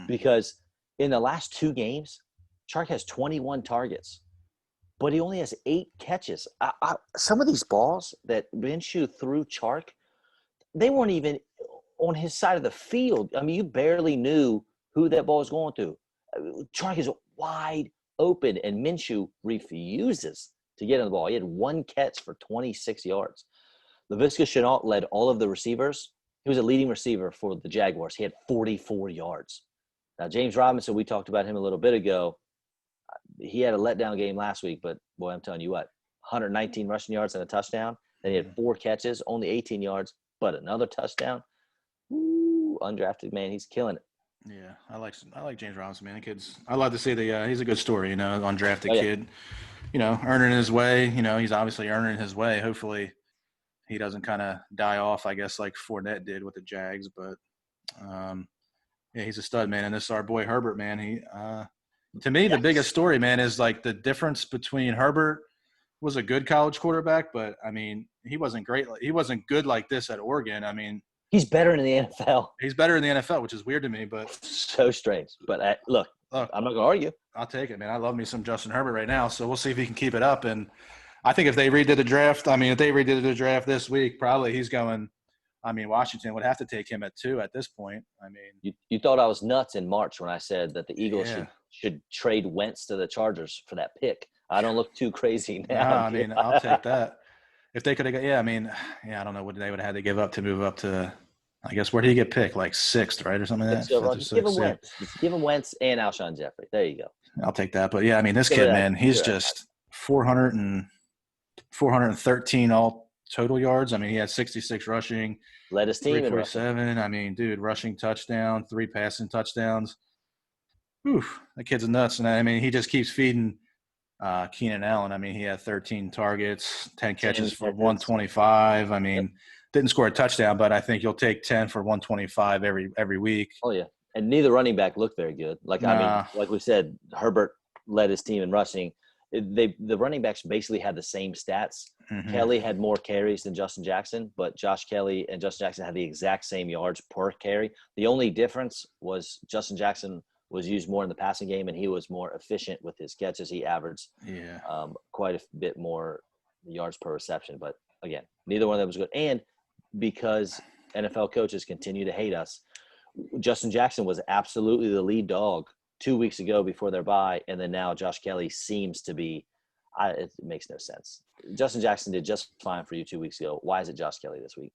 because in the last 2 games, Chark has 21 targets, but he only has 8 catches. Some of these balls that Minshew threw Chark, they weren't even on his side of the field. You barely knew who that ball was going to. Chark is wide open, and Minshew refuses to get on the ball. He had 1 catch for 26 yards. Laviska Shenault led all of the receivers. He was a leading receiver for the Jaguars. He had 44 yards. Now, James Robinson, we talked about him a little bit ago. He had a letdown game last week, but, boy, I'm telling you what, 119 rushing yards and a touchdown. Then he had 4 catches, only 18 yards, but another touchdown. Ooh, undrafted, man, he's killing it. Yeah, I like James Robinson, man. The kid's – I love to see he's a good story, undrafted kid. Earning his way. He's obviously earning his way. Hopefully he doesn't kind of die off, I guess, like Fournette did with the Jags. But, he's a stud, man. And this is our boy Herbert, man. He to me, the biggest story, man, is like the difference between Herbert was a good college quarterback, but, he wasn't great. He wasn't good like this at Oregon. He's better in the NFL. He's better in the NFL, which is weird to me. But so strange. But, look, I'm not going to argue. I'll take it, man. I love me some Justin Herbert right now, so we'll see if he can keep it up. And I think if they redid the draft, this week, probably he's going – Washington would have to take him at 2 at this point. You thought I was nuts in March when I said that the Eagles should trade Wentz to the Chargers for that pick. I don't look too crazy No, now. I mean, I'll take that. If they could have, I mean, I don't know what they would have had to give up to move up to, I guess, where did he get picked? Like sixth, right? Or something like that? Fifth or Just give him sixth. Yeah. Wentz. Just give him Wentz and Alshon Jeffrey. There you go. I'll take that. But yeah, I mean, this Give it kid, that. man, he's Sure. just 413 all total yards. I mean, he had 66 rushing, Led his team in rushing. 347. I mean, dude, rushing touchdown, 3 passing touchdowns. Oof, that kid's nuts. And I mean, he just keeps feeding Keenan Allen. I mean, he had 13 targets, 10 catches for 125. I mean, didn't score a touchdown, but I think you'll take 10 for 125 every week. Oh, yeah. And neither running back looked very good. I mean, like we said, Herbert led his team in rushing. The running backs basically had the same stats. Mm-hmm. Kelly had more carries than Justin Jackson, but Josh Kelly and Justin Jackson had the exact same yards per carry. The only difference was Justin Jackson was used more in the passing game, and he was more efficient with his catches. He averaged quite a bit more yards per reception. But, again, neither one of them was good. And because NFL coaches continue to hate us, Justin Jackson was absolutely the lead dog 2 weeks ago before their bye, and then now Josh Kelly seems to be it makes no sense. Justin Jackson did just fine for you 2 weeks ago. Why is it Josh Kelly this week?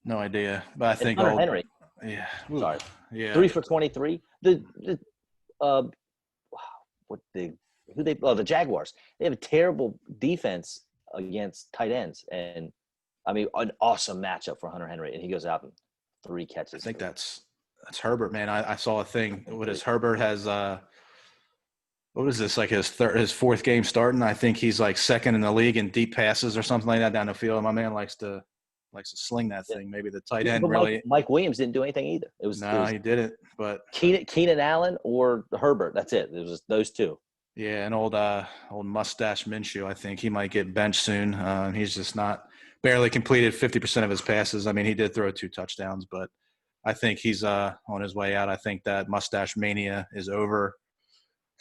No idea. But I think Hunter Henry. Yeah. Sorry. Yeah. 3 for 23. The Jaguars. They have a terrible defense against tight ends, and I mean an awesome matchup for Hunter Henry, and he goes out and 3 catches. I think that's Herbert, man. I saw a thing. What is Herbert has? What is this? Like his fourth game starting? I think he's like second in the league in deep passes or something like that down the field. My man likes to sling that thing. Maybe the tight end really. Mike Williams didn't do anything either. He didn't. But Keenan Allen or Herbert. That's it. It was those two. Yeah, an old mustache Minshew. I think he might get benched soon. He's just barely completed 50% of his passes. I mean, he did throw 2 touchdowns, but I think he's on his way out. I think that mustache mania is over,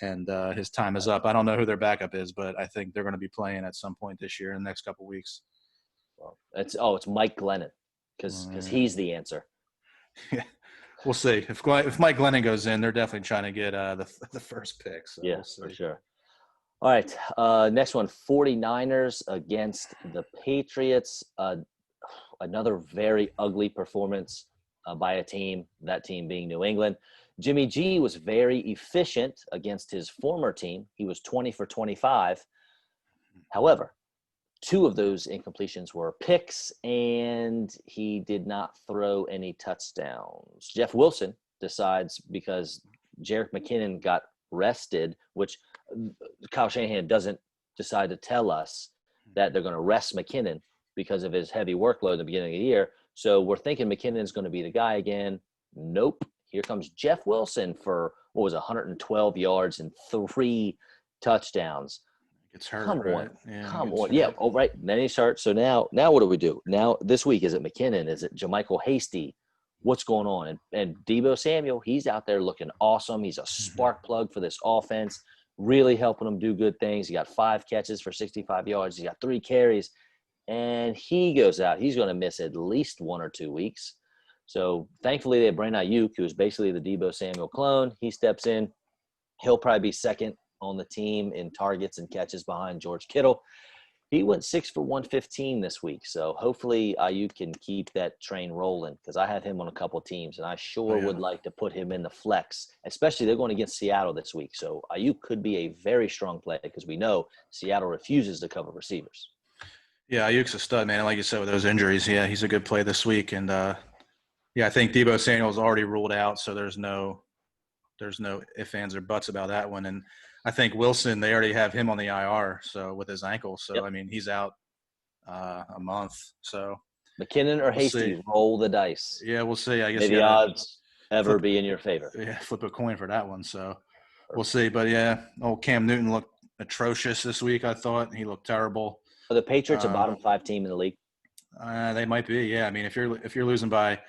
and his time is up. I don't know who their backup is, but I think they're going to be playing at some point this year in the next couple of weeks. Well, it's Mike Glennon because he's the answer. Yeah, we'll see. If Mike Glennon goes in, they're definitely trying to get the first pick. So yeah, for sure. All right, next one, 49ers against the Patriots. Another very ugly performance by a team, that team being New England. Jimmy G was very efficient against his former team. He was 20 for 25. However, 2 of those incompletions were picks, and he did not throw any touchdowns. Jeff Wilson decides, because Jerick McKinnon got rested, which Kyle Shanahan doesn't decide to tell us that they're going to rest McKinnon because of his heavy workload at the beginning of the year. So we're thinking McKinnon's going to be the guy again. Nope. Here comes Jeff Wilson for, 112 yards and 3 touchdowns. Gets hurt. Come on. Right? Yeah, Come on. Yeah. Oh, right. Then he's hurt. So now what do we do? Now this week, is it McKinnon? Is it JaMychal Hasty? What's going on? And Deebo Samuel, he's out there looking awesome. He's a spark plug for this offense, really helping them do good things. He got 5 catches for 65 yards. He got 3 carries. And he goes out. He's going to miss at least 1 or 2 weeks. So thankfully they have Brandon Ayuk, who's basically the Deebo Samuel clone. He steps in. He'll probably be second on the team in targets and catches behind George Kittle. He went 6 for 115 this week. So hopefully Ayuk can keep that train rolling, because I have him on a couple teams, and I would like to put him in the flex, especially they're going against Seattle this week. So Ayuk could be a very strong play, because we know Seattle refuses to cover receivers. Yeah, Ayuk's a stud, man. Like you said, with those injuries, yeah, he's a good play this week. And, I think Deebo Samuel's already ruled out, so there's no ifs, ands, or buts about that one. And I think Wilson, they already have him on the IR, so with his ankle. So, I mean, he's out a month. So McKinnon or Hasty, roll the dice. Yeah, we'll see. I guess may the odds ever be in your favor. Yeah, flip a coin for that one. So we'll see. But, yeah, old Cam Newton looked atrocious this week, I thought. He looked terrible. Are the Patriots a bottom 5 team in the league? They might be, yeah. I mean, if you're losing by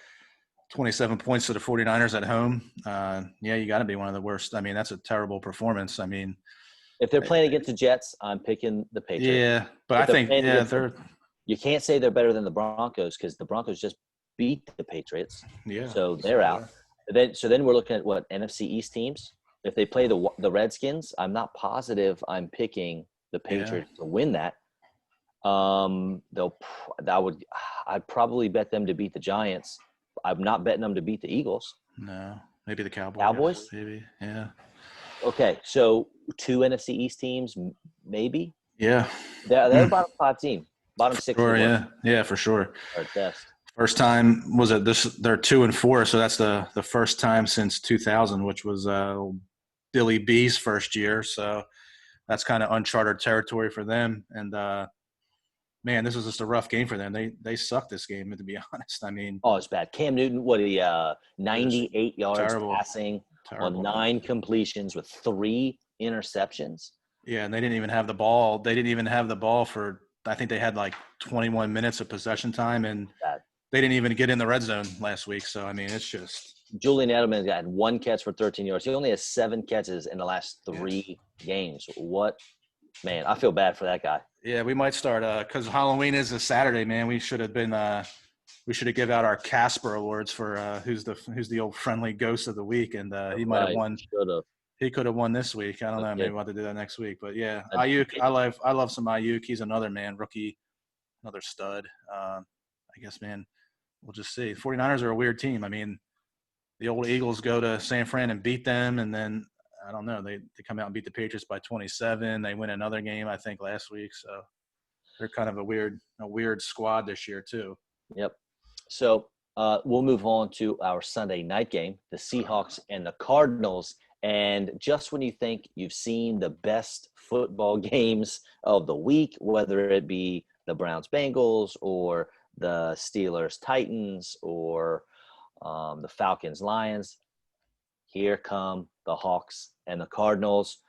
27 points to the 49ers at home, you got to be one of the worst. I mean, that's a terrible performance. I mean, if they're playing against the Jets, I'm picking the Patriots. Yeah, but I think you can't say they're better than the Broncos, because the Broncos just beat the Patriots. Yeah. So they're out. Then we're looking at what, NFC East teams? if they play the Redskins, I'm not positive I'm picking the Patriots to win that. I'd probably bet them to beat the Giants. I'm not betting them to beat the Eagles. No, maybe the Cowboys. Cowboys? Maybe, yeah. Okay, so 2 NFC East teams, maybe. Yeah. They're a bottom 5 team, bottom 6. Sure, yeah, for sure. Or at best. First time was it this? They're 2-4, so that's the first time since 2000, which was Billy B's first year. So that's kind of uncharted territory for them. And man, this was just a rough game for them. They sucked this game, to be honest. I mean, it's bad. Cam Newton, 98 yards passing on 9 completions with 3 interceptions. Yeah, and they didn't even have the ball. They didn't even have the ball for. I think they had like 21 minutes of possession time, and they didn't even get in the red zone last week. So I mean, it's just. Julian Edelman got 1 catch for 13 yards. He only has 7 catches in the last 3 games. What? Man, I feel bad for that guy. Yeah, we might start because Halloween is a Saturday, man. We should have been we should have give out our Casper awards for who's the old friendly ghost of the week, and he might have won. He could have won this week. I don't know. Maybe we'll have to do that next week. But yeah, Ayuk. I love some Ayuk. He's another rookie, another stud. I guess, man, we'll just see. 49ers are a weird team. I mean, the old Eagles go to San Fran and beat them, and then I don't know. They come out and beat the Patriots by 27. They win another game, I think, last week. So they're kind of a weird squad this year too. Yep. So we'll move on to our Sunday night game, the Seahawks and the Cardinals. And just when you think you've seen the best football games of the week, whether it be the Browns-Bengals or the Steelers-Titans or the Falcons-Lions, here come the Hawks and the Cardinals.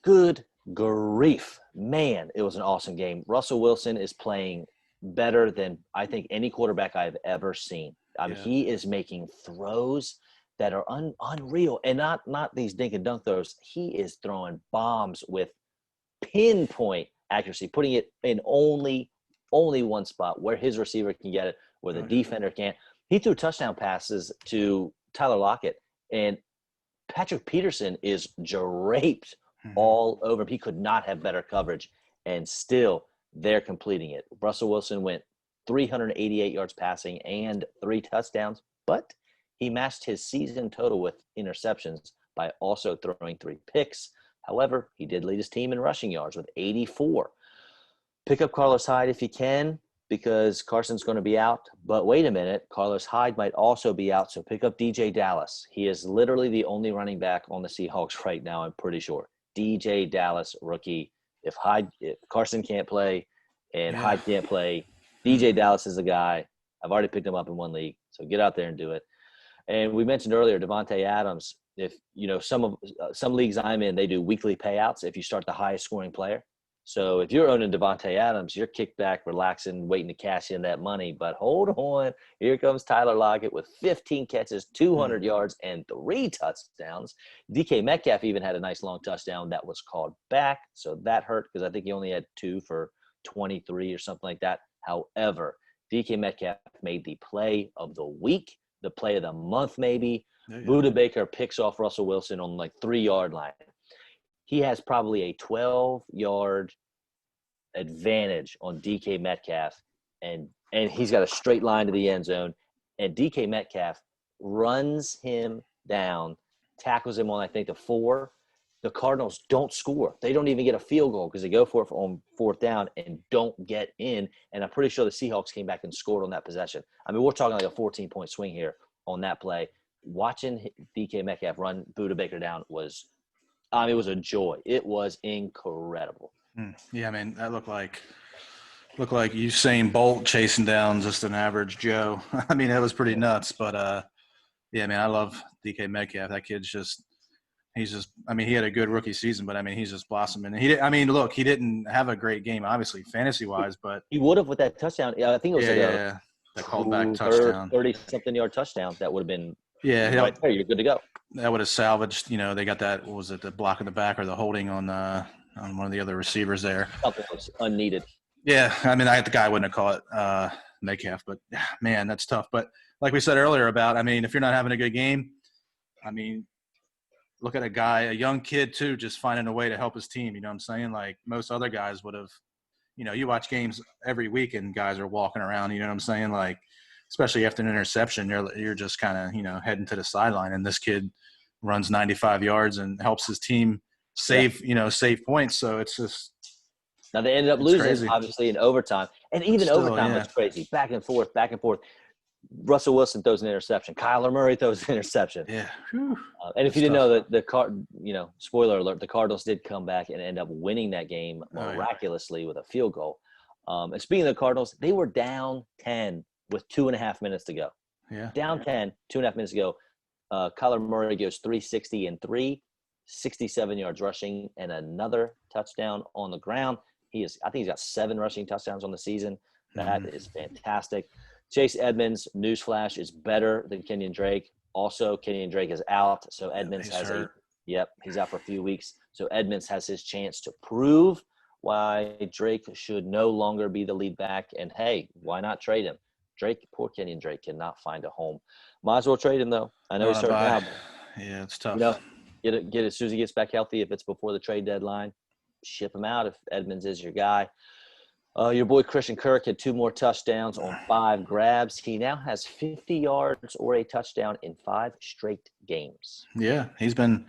Good grief. Man, it was an awesome game. Russell Wilson is playing better than I think any quarterback I've ever seen. He is making throws that are unreal, and not these dink and dunk throws. He is throwing bombs with pinpoint accuracy, putting it in only one spot where his receiver can get it, where the defender can't. He threw touchdown passes to Tyler Lockett, and Patrick Peterson is draped all over him. He could not have better coverage, and still they're completing it. Russell Wilson went 388 yards passing and 3 touchdowns, but he matched his season total with interceptions by also throwing 3 picks. However, he did lead his team in rushing yards with 84. Pick up Carlos Hyde if you can, because Carson's going to be out. But wait a minute, Carlos Hyde might also be out, so pick up DJ Dallas. He is literally the only running back on the Seahawks right now, I'm pretty sure. DJ Dallas, rookie. If Carson can't play and Hyde can't play, DJ Dallas is the guy. I've already picked him up in 1 league, so get out there and do it. And we mentioned earlier, Devontae Adams. If some leagues I'm in, they do weekly payouts if you start the highest scoring player. So if you're owning Devontae Adams, you're kicked back, relaxing, waiting to cash in that money. But hold on, here comes Tyler Lockett with 15 catches, 200 yards, and 3 touchdowns. DK Metcalf even had a nice long touchdown that was called back, so that hurt because I think he only had 2 for 23 or something like that. However, DK Metcalf made the play of the week, the play of the month maybe. Buda Baker picks off Russell Wilson on like 3-yard line. He has probably a 12-yard advantage on DK Metcalf, and he's got a straight line to the end zone. And DK Metcalf runs him down, tackles him on, I think, the 4. The Cardinals don't score. They don't even get a field goal because they go for it on 4th down and don't get in. And I'm pretty sure the Seahawks came back and scored on that possession. I mean, we're talking like a 14-point swing here on that play. Watching DK Metcalf run Buda Baker down was it was a joy. It was incredible. Yeah, I mean, that looked like Usain Bolt chasing down just an average Joe. I mean, it was pretty nuts. But, yeah, man, I love DK Metcalf. That kid's he had a good rookie season, but, I mean, he's just blossoming. And he didn't have a great game, obviously, fantasy-wise. But he would have with that touchdown. Yeah, I think it was that called back touchdown. 30-something-yard touchdown. That would have been right there. You're good to go. That would have salvaged, they got that, what was it, the block in the back or the holding on one of the other receivers there. Couple was unneeded. Yeah, I mean, the guy wouldn't have caught it Metcalf, but, man, that's tough. But like we said earlier if you're not having a good game, I mean, look at a young kid too, just finding a way to help his team. You know what I'm saying? Like most other guys would have, you watch games every week and guys are walking around, you know what I'm saying? Like, especially after an interception, you're just kind of, heading to the sideline, and this kid runs 95 yards and helps his team save points. So it's just, now they ended up it's losing, crazy. obviously, in overtime. And But even still, overtime yeah. was crazy. Back and forth, back and forth. Russell Wilson throws an interception. Kyler Murray throws an interception. Yeah. Whew. And if That's you didn't tough. know that spoiler alert, the Cardinals did come back and end up winning that game Oh, yeah. miraculously with a field goal. And speaking of the Cardinals, they were down 10 with 2.5 minutes to go. Yeah. Down 10, 2.5 minutes to go. Kyler Murray goes 360 and 67 yards rushing, and another touchdown on the ground. I think he's got 7 rushing touchdowns on the season. That is fantastic. Chase Edmonds, newsflash, is better than Kenyon Drake. Also, Kenyon Drake is out, so Edmonds he's out for a few weeks. So Edmonds has his chance to prove why Drake should no longer be the lead back. And hey, why not trade him? Poor Kenyon Drake cannot find a home. Might as well trade him though. I know he's hurt now. Yeah, it's tough. Get it as soon as he gets back healthy. If it's before the trade deadline, ship him out if Edmonds is your guy. Your boy Christian Kirk had 2 more touchdowns on 5 grabs. He now has 50 yards or a touchdown in 5 straight games. Yeah, he's been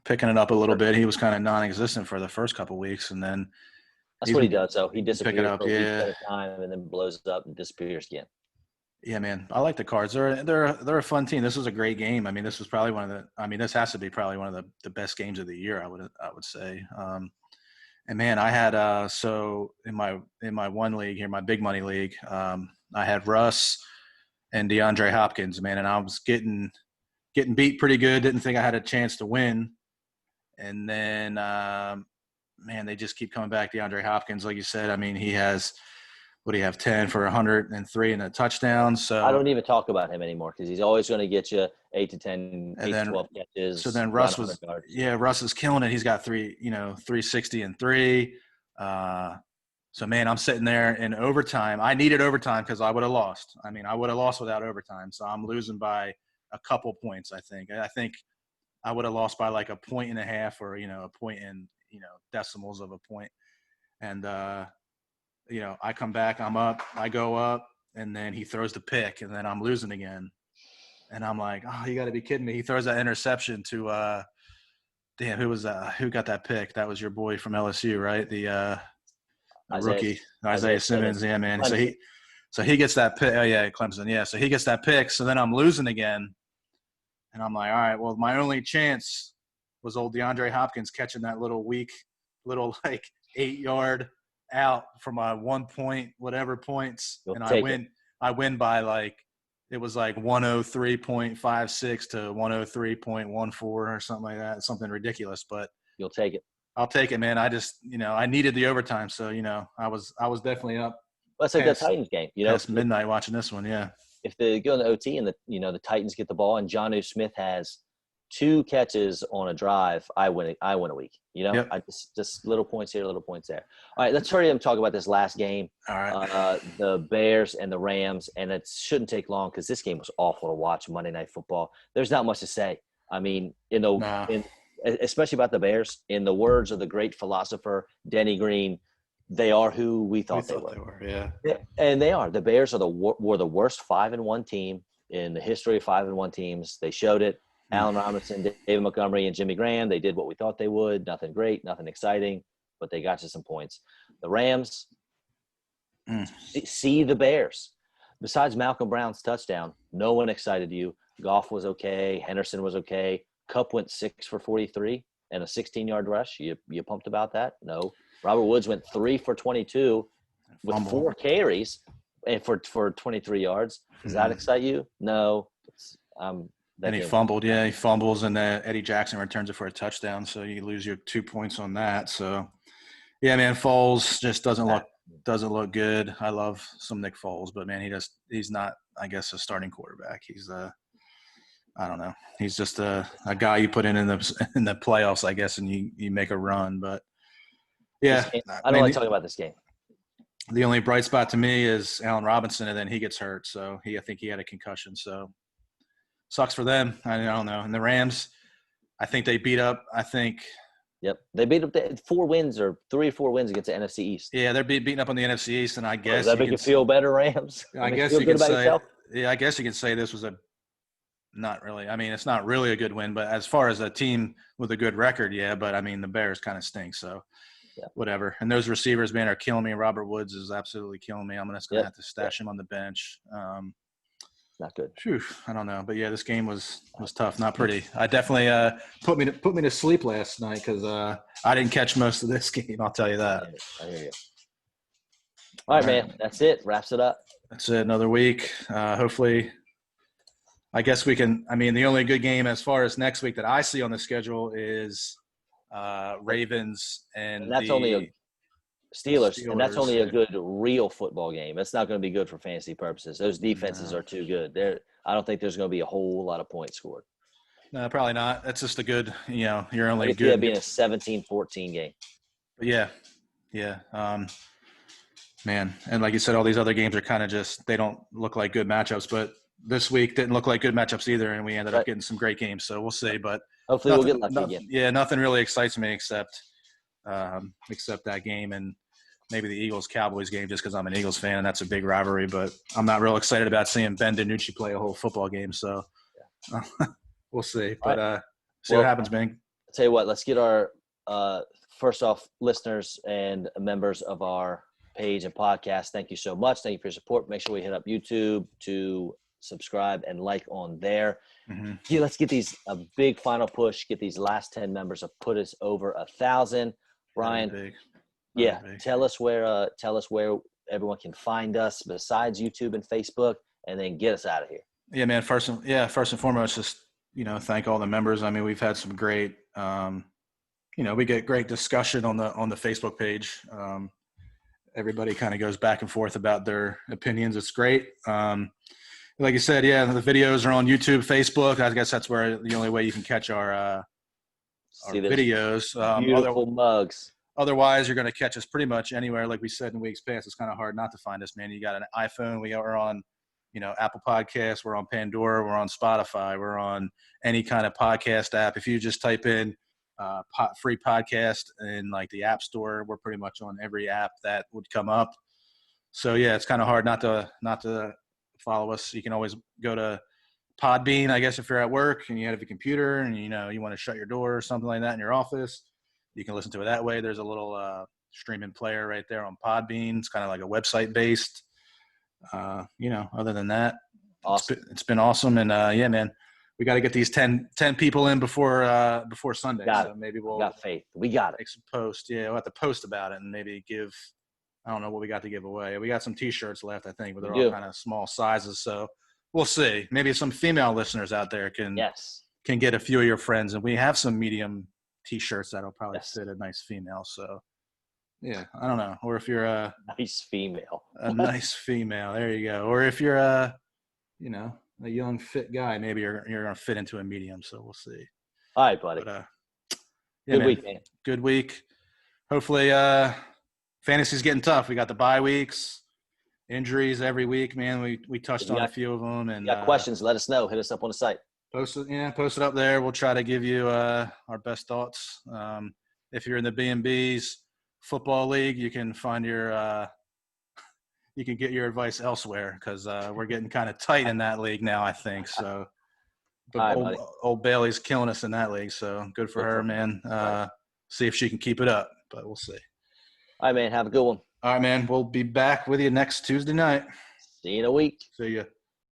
picking it up a little bit. He was kind of non-existent for the first couple of weeks, and then that's what he does. So he disappears up, for a week at a time and then blows up and disappears again. Yeah, man, I like the Cards. They're a fun team. This was a great game. I mean, this was probably this has to be probably one of the best games of the year. I would say. And man, I had so in my one league here, my big money league, I had Russ and DeAndre Hopkins, man, and I was getting beat pretty good. Didn't think I had a chance to win, and then man, they just keep coming back. DeAndre Hopkins, like you said, I mean, he has. What do you have? 10 for 103 and a touchdown. So I don't even talk about him anymore because he's always going to get you 8 to 10, 8 to 12 catches. So then Russ is killing it. He's got 360 and 3. So man, I'm sitting there in overtime. I needed overtime because I would have lost. I mean, I would have lost without overtime. So I'm losing by a couple points. I think I would have lost by like 1.5 points or a point in decimals of a point. And I come back, I'm up, I go up, and then he throws the pick, and then I'm losing again. And I'm like, oh, you got to be kidding me. He throws that interception to who got that pick? That was your boy from LSU, right? The rookie, Isaiah Simmons. Yeah, man. So he gets that pick. Oh, yeah, Clemson. Yeah, so he gets that pick. So then I'm losing again. And I'm like, all right, well, my only chance was old DeAndre Hopkins catching that little 8-yard out from my 1 point, whatever points. And I win by it was 103.56 to 103.14 or something like that. Something ridiculous, but you'll take it. I'll take it, man. I just, I needed the overtime. So, I was definitely up. That's like the Titans game, past midnight watching this one. Yeah. If they go in the OT and the Titans get the ball and Jonnu Smith has 2 catches on a drive, I win a week. Yep. I just little points here, little points there. All right, let's hurry up and talk about this last game. All right. The Bears and the Rams, and it shouldn't take long because this game was awful to watch. Monday Night Football. There's not much to say. I mean, especially about the Bears. In the words of the great philosopher Denny Green, they are who we thought they were. Yeah. And they are. The Bears were the worst 5-1 team in the history of 5-1 teams. They showed it. Allen Robinson, David Montgomery, and Jimmy Graham, they did what we thought they would. Nothing great, nothing exciting, but they got you some points. The Rams, see the Bears. Besides Malcolm Brown's touchdown, no one excited you. Goff was okay. Henderson was okay. Kupp went 6 for 43 and a 16-yard rush. You pumped about that? No. Robert Woods went 3 for 22 with 4 carries and for 23 yards. Does that excite you? No. And he fumbled. Yeah, he fumbles, and Eddie Jackson returns it for a touchdown. So you lose your 2 points on that. So, yeah, man, Foles just doesn't look good. I love some Nick Foles, but man, he's not, I guess, a starting quarterback. He's I don't know. He's just a guy you put in the playoffs, I guess, and you make a run. But yeah, I don't like talking about this game. The only bright spot to me is Allen Robinson, and then he gets hurt. So I think he had a concussion. So. Sucks for them. I don't know. And the Rams, I think they beat up. Yep. They beat up the 4 wins or 3 or 4 wins against the NFC East. Yeah, they're beating up on the NFC East, and I guess Does that make you feel better, Rams? I guess feel you good could about say. yourself? Yeah, I guess you could say this was a not really. I mean, it's not really a good win, but as far as a team with a good record, yeah. But I mean, the Bears kind of stink, so Yeah. whatever. And those receivers, man, are killing me. Robert Woods is absolutely killing me. I'm just gonna Yep. have to stash him on the bench. Not good. Phew, I don't know, but yeah, this game was tough, not pretty. I definitely put me to sleep last night because I didn't catch most of this game. I'll tell you that. I hear you. All right, man. That's it. Wraps it up. That's it. Another week. Hopefully, I guess we can. I mean, the only good game as far as next week that I see on the schedule is Ravens and that's the only a Steelers, and that's only a yeah. good real football game. It's not going to be good for fantasy purposes. Those defenses are too good. I don't think there's going to be a whole lot of points scored. No, probably not. That's just a good, you're only I could see that being a 17-14 game. But yeah. Man, and like you said, all these other games are kind of just they don't look like good matchups. But this week didn't look like good matchups either, and we ended up getting some great games. So we'll see. But hopefully we'll get lucky again. Yeah, nothing really excites me except that game and maybe the Eagles-Cowboys game just because I'm an Eagles fan and that's a big rivalry. But I'm not real excited about seeing Ben DiNucci play a whole football game. So we'll see. But see what happens, man. I'll tell you what, let's get our first off, listeners and members of our page and podcast, thank you so much. Thank you for your support. Make sure we hit up YouTube to subscribe and like on there. Mm-hmm. Yeah, let's get a big final push, get these last 10 members to put us over 1,000. Brian, big. Tell us where everyone can find us besides YouTube and Facebook, and then get us out of here. Yeah, man. First and foremost, just thank all the members. I mean, we've had some great, we get great discussion on the Facebook page. Everybody kind of goes back and forth about their opinions. It's great. Like you said, yeah, the videos are on YouTube, Facebook. I guess that's where the only way you can catch our videos. Beautiful mugs. Otherwise, you're going to catch us pretty much anywhere. Like we said in weeks past, it's kind of hard not to find us, man. You got an iPhone. We are on, Apple Podcasts. We're on Pandora. We're on Spotify. We're on any kind of podcast app. If you just type in free podcast in like the App Store, we're pretty much on every app that would come up. So yeah, it's kind of hard not to follow us. You can always go to Podbean, I guess, if you're at work and you have a computer and you want to shut your door or something like that in your office. You can listen to it that way. There's a little streaming player right there on Podbean. It's kind of like a website based. Other than that, awesome. It's been awesome. And yeah, man, we got to get these 10 people in before Sunday. So maybe we'll got faith. We got it. Make some post. Yeah, we'll have to post about it and maybe give. I don't know what we got to give away. We got some T-shirts left, I think, but they're all kind of small sizes. So we'll see. Maybe some female listeners out there can get a few of your friends, and we have some medium T-shirts that'll probably fit a nice female. So yeah, I don't know. Or if you're a nice female, nice female, there you go. Or if you're a young fit guy, maybe you're gonna fit into a medium. So we'll see. All right, buddy. But, good week, man. Good week. Hopefully, fantasy's getting tough. We got the bye weeks, injuries every week, man. We touched on a few of them. And got questions? Let us know. Hit us up on the site. Post it up there. We'll try to give you our best thoughts. If you're in the B&B's football league, you can find you can get your advice elsewhere because we're getting kind of tight in that league now, I think. So, but old Bailey's killing us in that league. So good for her, man. See if she can keep it up, but we'll see. All right, man. Have a good one. All right, man. We'll be back with you next Tuesday night. See you in a week. See ya.